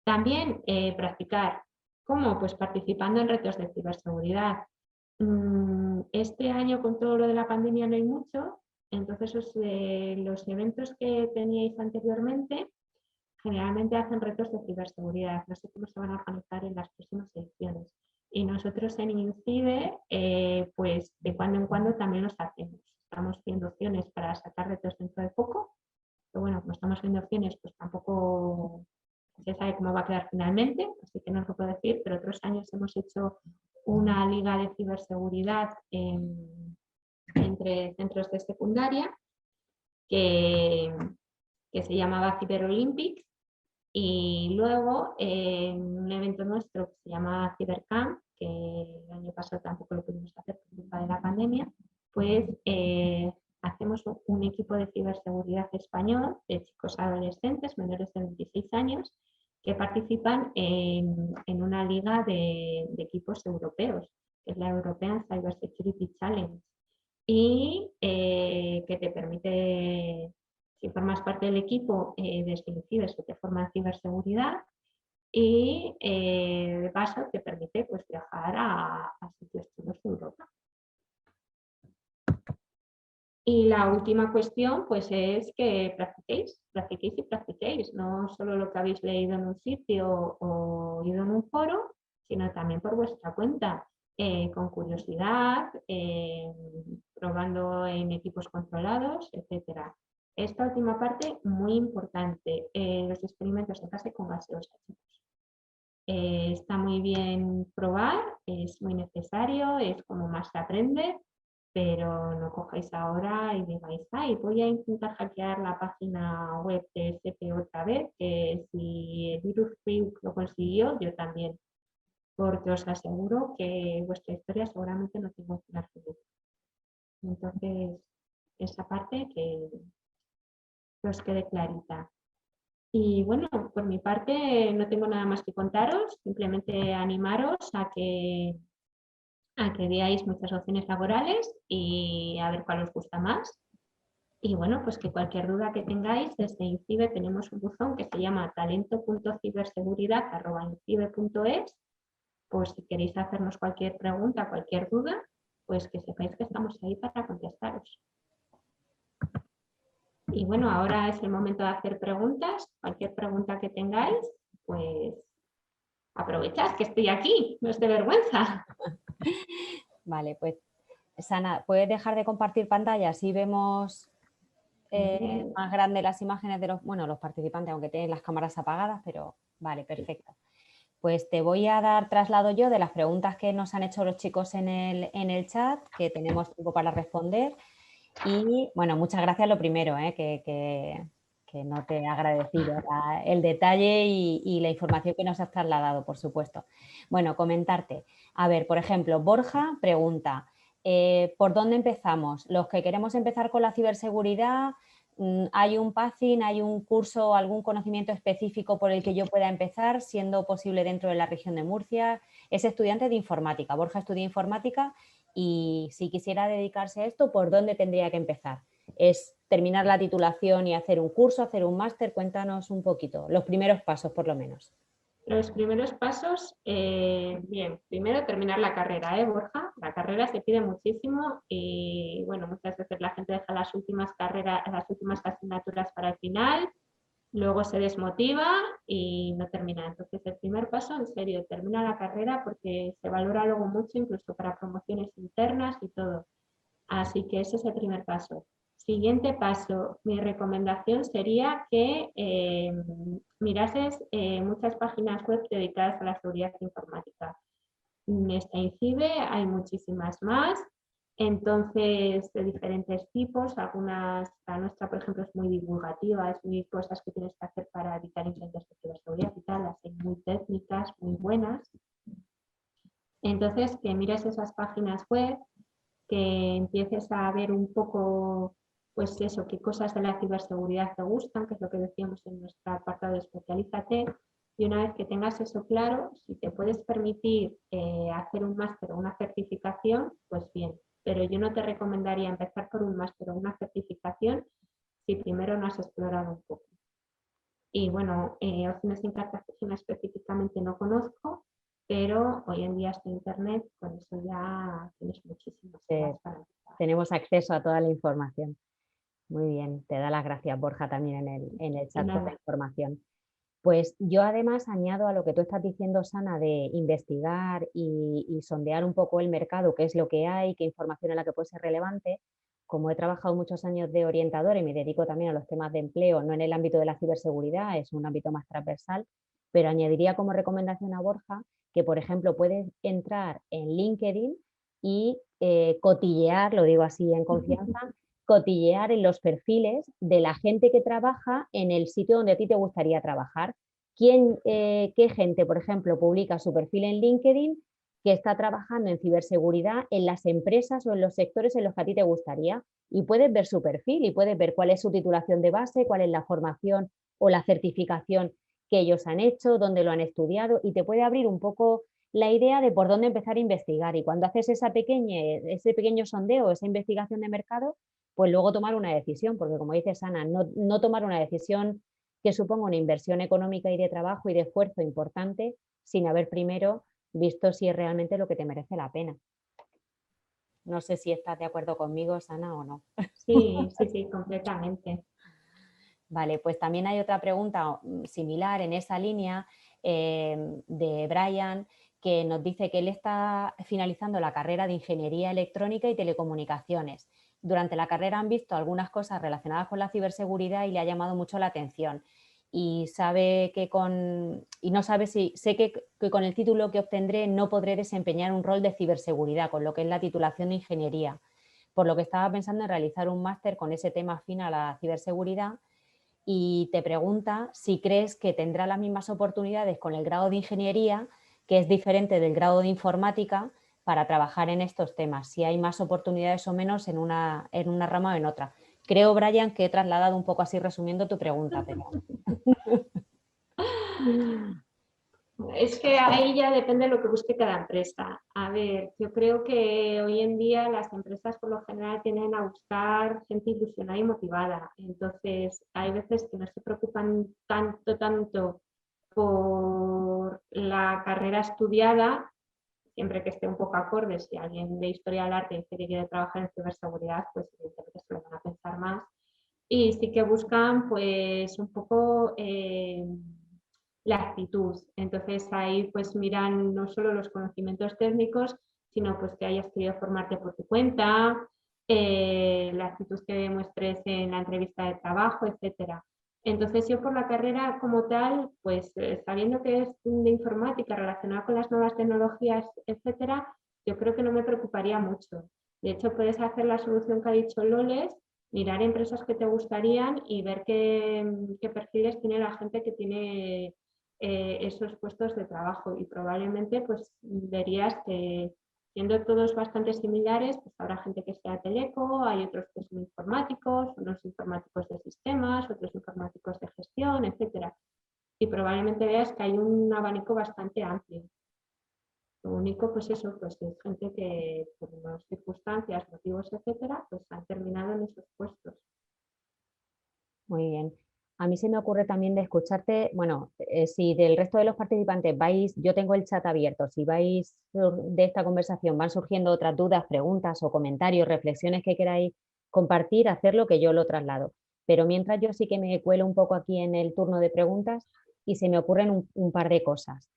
Speaker 2: También practicar. ¿Cómo? Pues participando en retos de ciberseguridad. Este año con todo lo de la pandemia no hay mucho, entonces los eventos que teníais anteriormente generalmente hacen retos de ciberseguridad. No sé cómo se van a organizar en las próximas ediciones. Y nosotros en INCIBE, pues de cuando en cuando también los hacemos. Estamos viendo opciones para sacar retos dentro de poco, pero bueno, como estamos viendo opciones, pues tampoco se sabe cómo va a quedar finalmente, así que no os lo puedo decir, pero otros años hemos hecho una liga de ciberseguridad entre centros de secundaria que se llamaba Cyber Olympics, y luego en un evento nuestro que se llama CyberCamp, que el año pasado tampoco lo pudimos hacer por culpa de la pandemia, pues hacemos un equipo de ciberseguridad español de chicos adolescentes menores de 26 años que participan en una liga de equipos europeos, que es la European Cyber Security Challenge, y que te permite, si formas parte del equipo desde INCIBE, se te forma en ciberseguridad y de paso te permite pues, viajar a sitios chulos de Europa. Y la última cuestión pues, es que practiquéis y practiquéis, no solo lo que habéis leído en un sitio o oído en un foro, sino también por vuestra cuenta, con curiosidad, probando en equipos controlados, etc. Esta última parte, muy importante, los experimentos en casa con gaseosa, chicos. Está muy bien probar, es muy necesario, es como más se aprende, pero no cojáis ahora y digáis, ay, voy a intentar hackear la página web de SP otra vez, que si el virus Freak lo consiguió, yo también, porque os aseguro que vuestra historia seguramente no tiene un final feliz. Entonces, esa parte que os quede clarita. Y bueno, por mi parte no tengo nada más que contaros, simplemente animaros a que veáis muchas opciones laborales y a ver cuál os gusta más. Y bueno, pues que cualquier duda que tengáis, desde INCIBE tenemos un buzón que se llama talento.ciberseguridad@incibe.es. Pues si queréis hacernos cualquier pregunta, cualquier duda, pues que sepáis que estamos ahí para contestaros. Y bueno, ahora es el momento de hacer preguntas. Cualquier pregunta que tengáis, pues aprovechad que estoy aquí, no es de vergüenza.
Speaker 1: Vale, pues Sana, ¿puedes dejar de compartir pantalla? Así vemos más grande las imágenes de los participantes, aunque tienen las cámaras apagadas, pero vale, perfecto. Pues te voy a dar traslado yo de las preguntas que nos han hecho los chicos en el chat, que tenemos tiempo para responder. Y bueno, muchas gracias lo primero, que no te he agradecido el detalle y la información que nos has trasladado, por supuesto. Bueno, comentarte. A ver, por ejemplo, Borja pregunta, ¿por dónde empezamos? Los que queremos empezar con la ciberseguridad, ¿hay un PACIN, hay un curso, algún conocimiento específico por el que yo pueda empezar, siendo posible dentro de la región de Murcia? Es estudiante de informática. Borja estudia informática. Y si quisiera dedicarse a esto, ¿por dónde tendría que empezar? ¿Es terminar la titulación y hacer un curso, hacer un máster? Cuéntanos un poquito, los primeros pasos por lo menos.
Speaker 2: Los primeros pasos, bien, primero terminar la carrera, Borja? La carrera se pide muchísimo y bueno, muchas veces la gente deja las últimas asignaturas para el final, luego se desmotiva y no termina. Entonces el primer paso, en serio, termina la carrera porque se valora luego mucho, incluso para promociones internas y todo. Así que ese es el primer paso. Siguiente paso, mi recomendación sería que mirases muchas páginas web dedicadas a la seguridad informática. En esta INCIBE hay muchísimas más, entonces de diferentes tipos, algunas, la nuestra por ejemplo es muy divulgativa, es muy cosas que tienes que hacer para evitar incidentes de ciberseguridad y tal, las hay muy técnicas, muy buenas. Entonces que mires esas páginas web, que empieces a ver un poco pues eso, qué cosas de la ciberseguridad te gustan, que es lo que decíamos en nuestra apartado de Especialízate. Y una vez que tengas eso claro, si te puedes permitir hacer un máster o una certificación, pues bien. Pero yo no te recomendaría empezar por un máster o una certificación si primero no has explorado un poco. Y bueno, opciones de captación específicamente no conozco, pero hoy en día este internet, con eso ya tienes muchísimas cosas para empezar.
Speaker 1: Tenemos acceso a toda la información. Muy bien, te da las gracias, Borja, también en el chat por la información. Pues yo además añado a lo que tú estás diciendo, Sana, de investigar y sondear un poco el mercado, qué es lo que hay, qué información es la que puede ser relevante. Como he trabajado muchos años de orientador y me dedico también a los temas de empleo, no en el ámbito de la ciberseguridad, es un ámbito más transversal, pero añadiría como recomendación a Borja que, por ejemplo, puedes entrar en LinkedIn y cotillear, lo digo así en confianza, cotillear en los perfiles de la gente que trabaja en el sitio donde a ti te gustaría trabajar. ¿Qué gente, por ejemplo, publica su perfil en LinkedIn que está trabajando en ciberseguridad en las empresas o en los sectores en los que a ti te gustaría? Y puedes ver su perfil y puedes ver cuál es su titulación de base, cuál es la formación o la certificación que ellos han hecho, dónde lo han estudiado, y te puede abrir un poco la idea de por dónde empezar a investigar. Y cuando haces ese pequeño sondeo, esa investigación de mercado, pues luego tomar una decisión, porque como dices Ana, no tomar una decisión que suponga una inversión económica y de trabajo y de esfuerzo importante sin haber primero visto si es realmente lo que te merece la pena. No sé si estás de acuerdo conmigo, Sana, o no.
Speaker 2: Sí, sí, sí, completamente.
Speaker 1: Vale, pues también hay otra pregunta similar en esa línea de Brian, que nos dice que él está finalizando la carrera de Ingeniería Electrónica y Telecomunicaciones. Durante la carrera han visto algunas cosas relacionadas con la ciberseguridad y le ha llamado mucho la atención. Y sabe que no sabe si, sé que con el título que obtendré no podré desempeñar un rol de ciberseguridad, con lo que es la titulación de ingeniería. Por lo que estaba pensando en realizar un máster con ese tema afín a la ciberseguridad, y te pregunta si crees que tendrá las mismas oportunidades con el grado de ingeniería, que es diferente del grado de informática, para trabajar en estos temas, si hay más oportunidades o menos en una rama o en otra. Creo, Brian, que he trasladado un poco así resumiendo tu pregunta, pero...
Speaker 2: Es que ahí ya depende de lo que busque cada empresa. A ver, yo creo que hoy en día las empresas por lo general tienden a buscar gente ilusionada y motivada. Entonces, hay veces que no se preocupan tanto por la carrera estudiada, siempre que esté un poco acorde. Si alguien de historia del arte dice que quiere trabajar en ciberseguridad, pues evidentemente se lo van a pensar más. Y sí que buscan pues un poco la actitud. Entonces ahí pues miran no solo los conocimientos técnicos, sino pues que hayas querido formarte por tu cuenta, la actitud que demuestres en la entrevista de trabajo, etcétera. Entonces yo por la carrera como tal, pues sabiendo que es de informática relacionada con las nuevas tecnologías, etcétera, yo creo que no me preocuparía mucho. De hecho, puedes hacer la solución que ha dicho Loles, mirar empresas que te gustarían y ver qué perfiles tiene la gente que tiene esos puestos de trabajo, y probablemente pues verías que siendo todos bastante similares, pues habrá gente que sea teleco, hay otros que son informáticos, unos informáticos de sistemas, otros informáticos de gestión, etcétera. Y probablemente veas que hay un abanico bastante amplio. Lo único, pues eso, pues es gente que por unas circunstancias, motivos, etcétera, pues han terminado en esos puestos.
Speaker 1: Muy bien. A mí se me ocurre también de escucharte, bueno, si del resto de los participantes vais, yo tengo el chat abierto, si vais de esta conversación van surgiendo otras dudas, preguntas o comentarios, reflexiones que queráis compartir, hacerlo, que yo lo traslado. Pero mientras yo sí que me cuelo un poco aquí en el turno de preguntas y se me ocurren un par de cosas.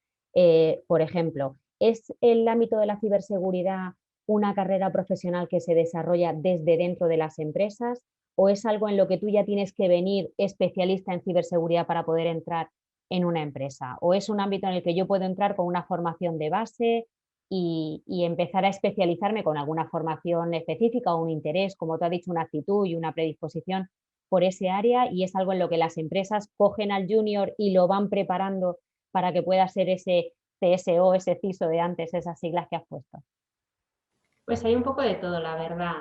Speaker 1: Por ejemplo, ¿es el ámbito de la ciberseguridad una carrera profesional que se desarrolla desde dentro de las empresas, o es algo en lo que tú ya tienes que venir especialista en ciberseguridad para poder entrar en una empresa? ¿O es un ámbito en el que yo puedo entrar con una formación de base y empezar a especializarme con alguna formación específica o un interés, como tú has dicho, una actitud y una predisposición por ese área, y es algo en lo que las empresas cogen al junior y lo van preparando para que pueda ser ese CSO, ese CISO de antes, esas siglas que has puesto?
Speaker 2: Pues hay un poco de todo, la verdad.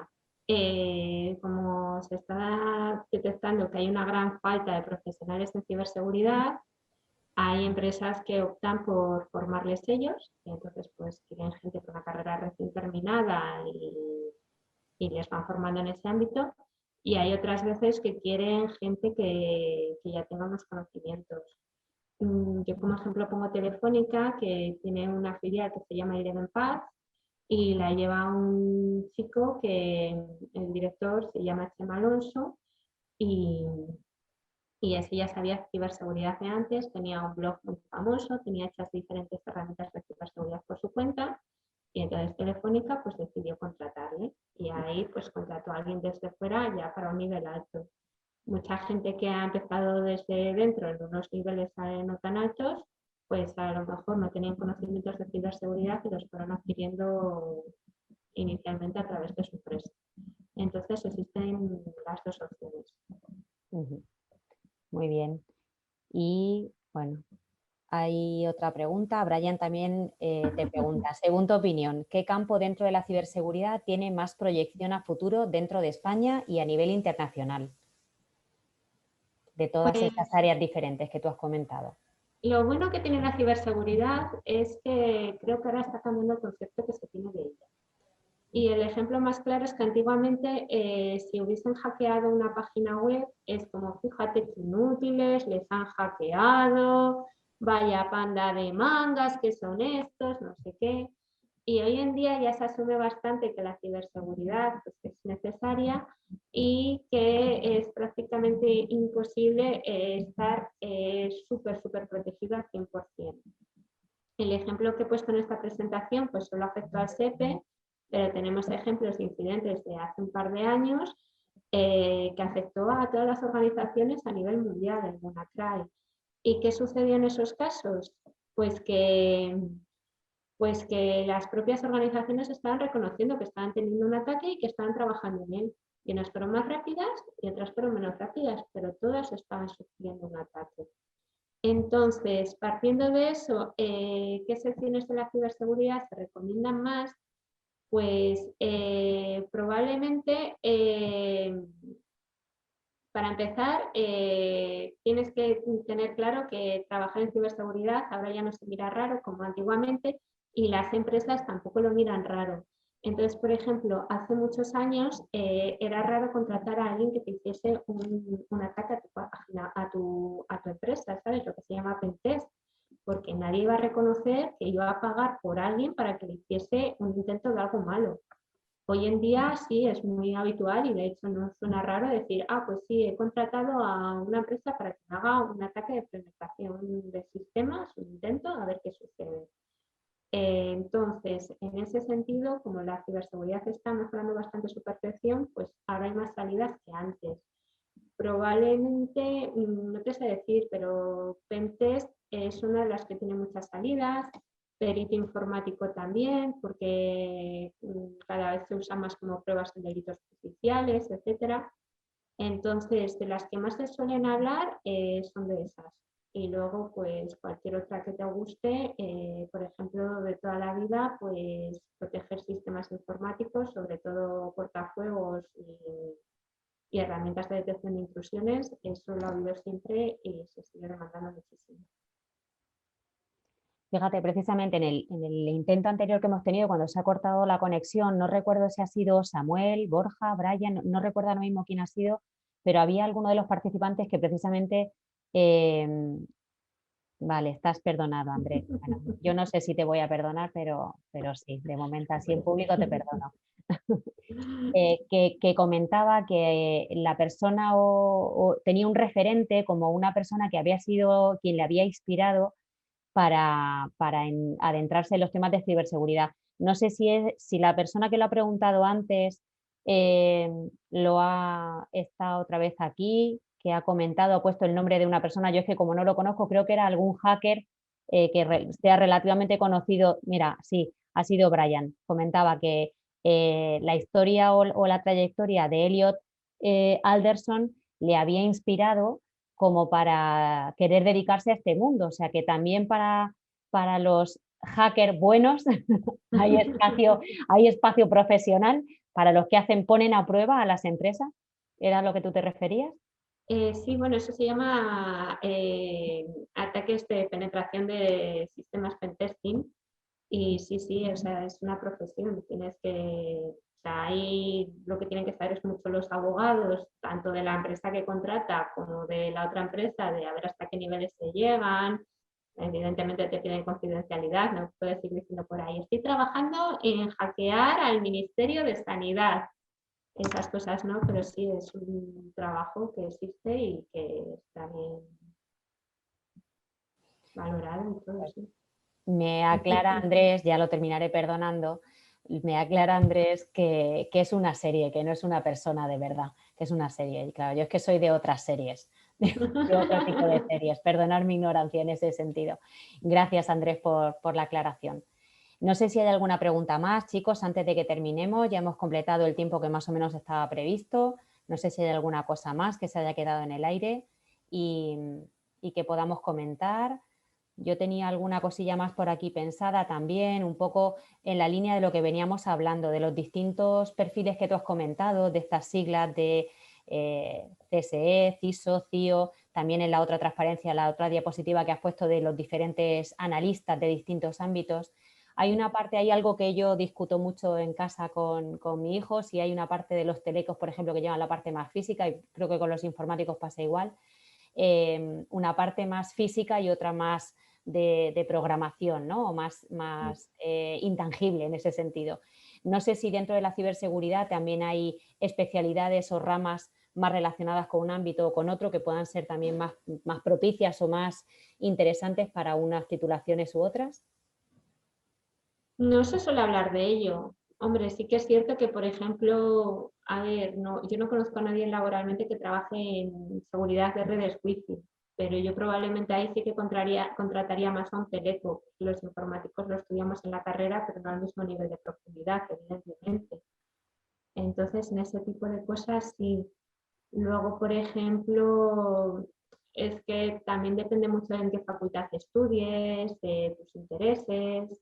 Speaker 2: como se está detectando que hay una gran falta de profesionales en ciberseguridad, hay empresas que optan por formarles ellos, y entonces pues quieren gente con una carrera recién terminada y les van formando en ese ámbito. Y hay otras veces que quieren gente que ya tenga unos conocimientos. Yo como ejemplo pongo Telefónica, que tiene una filial que se llama Irene Paz y la lleva un chico que el director se llama Chema Alonso y, y ese ya sabía ciberseguridad de antes, tenía un blog muy famoso, tenía hechas diferentes herramientas de ciberseguridad por su cuenta y entonces Telefónica pues decidió contratarle y ahí pues contrató a alguien desde fuera ya para un nivel alto. Mucha gente que ha empezado desde dentro en unos niveles no tan altos, pues a lo mejor no tenían conocimientos de ciberseguridad y los fueron adquiriendo inicialmente a través de su empresa. Entonces existen las dos opciones.
Speaker 1: Muy bien. Y bueno, hay otra pregunta. Brian también te pregunta, según tu opinión, ¿qué campo dentro de la ciberseguridad tiene más proyección a futuro dentro de España y a nivel internacional? De todas
Speaker 2: Pues
Speaker 1: estas áreas diferentes que tú has comentado.
Speaker 2: lo bueno que tiene la ciberseguridad es que creo que ahora está cambiando el concepto que se tiene de ella. Y el ejemplo más claro es que antiguamente si hubiesen hackeado una página web es como, fíjate qué inútiles, les han hackeado, vaya panda de mangas, que son estos, no sé qué. Y hoy en día ya se asume bastante que la ciberseguridad pues, es necesaria y que es prácticamente imposible estar súper protegido al 100%. El ejemplo que he puesto en esta presentación pues solo afectó al SEPE, pero tenemos ejemplos de incidentes de hace un par de años que afectó a todas las organizaciones a nivel mundial, el WannaCry. ¿Y qué sucedió en esos casos? Pues que las propias organizaciones estaban reconociendo que estaban teniendo un ataque y que estaban trabajando en él. Y unas fueron más rápidas y otras fueron menos rápidas, pero todas estaban sufriendo un ataque. Entonces, partiendo de eso, ¿qué secciones de la ciberseguridad se recomiendan más? Pues probablemente, para empezar, tienes que tener claro que trabajar en ciberseguridad ahora ya no se mira raro como antiguamente y las empresas tampoco lo miran raro. Entonces, por ejemplo, hace muchos años era raro contratar a alguien que te hiciese un ataque a tu página, a tu empresa, ¿sabes? Lo que se llama pentest, porque nadie iba a reconocer que iba a pagar por alguien para que le hiciese un intento de algo malo. Hoy en día sí es muy habitual y de hecho no suena raro decir, ah, pues sí, he contratado a una empresa para que me haga un ataque de penetración de sistemas, un intento, a ver qué sucede. Entonces, en ese sentido, como la ciberseguridad está mejorando bastante su percepción, pues ahora hay más salidas que antes. Probablemente, no te sé decir, pero Pentest es una de las que tiene muchas salidas, perito informático también, porque cada vez se usa más como pruebas de delitos artificiales, etcétera. Entonces, de las que más se suelen hablar son de esas. Y luego, pues cualquier otra que te guste, por ejemplo, de toda la vida, pues proteger sistemas informáticos, sobre todo cortafuegos y herramientas de detección de intrusiones, eso lo ha habido siempre y se sigue demandando muchísimo.
Speaker 1: Fíjate, precisamente en el intento anterior que hemos tenido, cuando se ha cortado la conexión, no recuerdo si ha sido Samuel, Borja, Brian, no recuerdo ahora mismo quién ha sido, pero había alguno de los participantes que precisamente... vale, estás perdonado, Andrés. Bueno, yo no sé si te voy a perdonar, pero sí, de momento así en público te perdono. Que comentaba que la persona tenía un referente como una persona que había sido quien le había inspirado para adentrarse en los temas de ciberseguridad. No sé si la persona que lo ha preguntado antes lo ha estado otra vez aquí, que ha comentado, ha puesto el nombre de una persona. Yo es que como no lo conozco, creo que era algún hacker que sea relativamente conocido. Mira, sí, ha sido Brian. Comentaba que la historia o la trayectoria de Elliot Alderson le había inspirado como para querer dedicarse a este mundo. O sea que también para los hackers buenos hay espacio profesional para los que ponen a prueba a las empresas. ¿Era a lo que tú te referías?
Speaker 2: Sí, bueno, eso se llama ataques de penetración de sistemas pentesting. Y sí, sí, o sea, es una profesión. Tienes que, o sea, ahí lo que tienen que saber es mucho los abogados, tanto de la empresa que contrata como de la otra empresa, de a ver hasta qué niveles se llegan. Evidentemente te piden confidencialidad, no puedes ir diciendo por ahí, estoy trabajando en hackear al Ministerio de Sanidad. Esas cosas no, pero sí es un trabajo que existe y que está bien valorado y todo, sí.
Speaker 1: Me aclara Andrés, ya lo terminaré perdonando, me aclara Andrés que es una serie, que no es una persona de verdad, que es una serie. Y claro, yo es que soy de otras series, de otro tipo de series. Perdonar mi ignorancia en ese sentido. Gracias, Andrés, por la aclaración. No sé si hay alguna pregunta más, chicos, antes de que terminemos. Ya hemos completado el tiempo que más o menos estaba previsto. No sé si hay alguna cosa más que se haya quedado en el aire y que podamos comentar. Yo tenía alguna cosilla más por aquí pensada también, un poco en la línea de lo que veníamos hablando, de los distintos perfiles que tú has comentado, de estas siglas de CSE, CISO, CIO, también en la otra transparencia, la otra diapositiva que has puesto de los diferentes analistas de distintos ámbitos. Hay una parte, hay algo que yo discuto mucho en casa con mi hijo, si hay una parte de los telecos, por ejemplo, que llevan la parte más física, y creo que con los informáticos pasa igual, una parte más física y otra más de programación, ¿no? O más intangible en ese sentido. No sé si dentro de la ciberseguridad también hay especialidades o ramas más relacionadas con un ámbito o con otro que puedan ser también más propicias o más interesantes para unas titulaciones u otras.
Speaker 2: No se suele hablar de ello. Hombre, sí que es cierto que, por ejemplo, a ver, yo no conozco a nadie laboralmente que trabaje en seguridad de redes wifi, pero yo probablemente ahí sí que contrataría más a un teleco. Los informáticos lo estudiamos en la carrera, pero no al mismo nivel de profundidad, evidentemente. Entonces, en ese tipo de cosas sí. Luego, por ejemplo, es que también depende mucho de en qué facultad estudies, de tus intereses.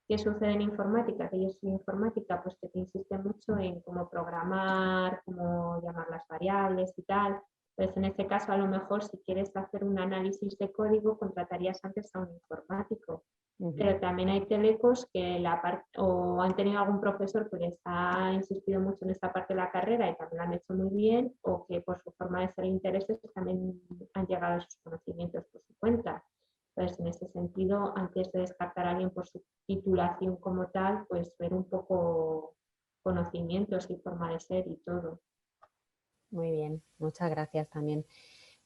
Speaker 2: ¿Qué sucede en informática? Que yo soy informática, pues que te insiste mucho en cómo programar, cómo llamar las variables y tal. Pues en este caso, a lo mejor, si quieres hacer un análisis de código, contratarías antes a un informático. Pero también hay telecos que o han tenido algún profesor que les ha insistido mucho en esta parte de la carrera y también lo han hecho muy bien, o que por su forma de ser e intereses también han llegado a sus conocimientos por su cuenta. Entonces, en ese sentido, antes de descartar a alguien por su titulación como tal, pues ver un poco conocimientos y forma de ser y todo.
Speaker 1: Muy bien, muchas gracias también.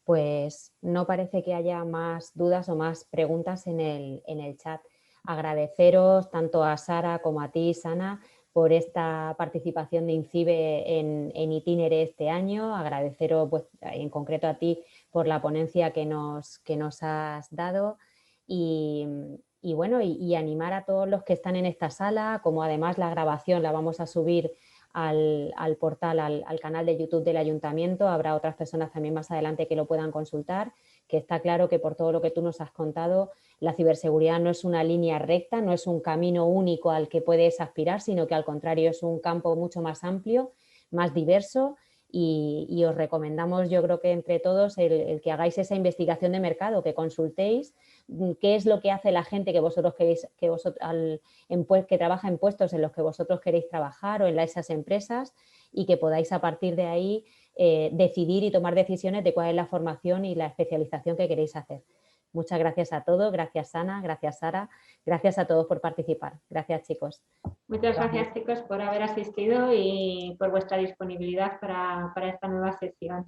Speaker 1: Pues no parece que haya más dudas o más preguntas en el chat. Agradeceros tanto a Sara como a ti, Sana, por esta participación de INCIBE en Itinere este año. Agradeceros pues, en concreto a ti por la ponencia que nos has dado y bueno, y animar a todos los que están en esta sala, como además la grabación la vamos a subir al portal, al canal de YouTube del Ayuntamiento. Habrá otras personas también más adelante que lo puedan consultar, que está claro que por todo lo que tú nos has contado, la ciberseguridad no es una línea recta, no es un camino único al que puedes aspirar, sino que al contrario es un campo mucho más amplio, más diverso y os recomendamos, yo creo que entre todos, el que hagáis esa investigación de mercado, que consultéis qué es lo que hace la gente que vosotros queréis, que trabaja en puestos en los que vosotros queréis trabajar o en esas empresas y que podáis a partir de ahí decidir y tomar decisiones de cuál es la formación y la especialización que queréis hacer. Muchas gracias a todos, gracias Ana, gracias Sara, gracias a todos por participar. Gracias chicos.
Speaker 2: Muchas gracias chicos por haber asistido y por vuestra disponibilidad para esta nueva sesión.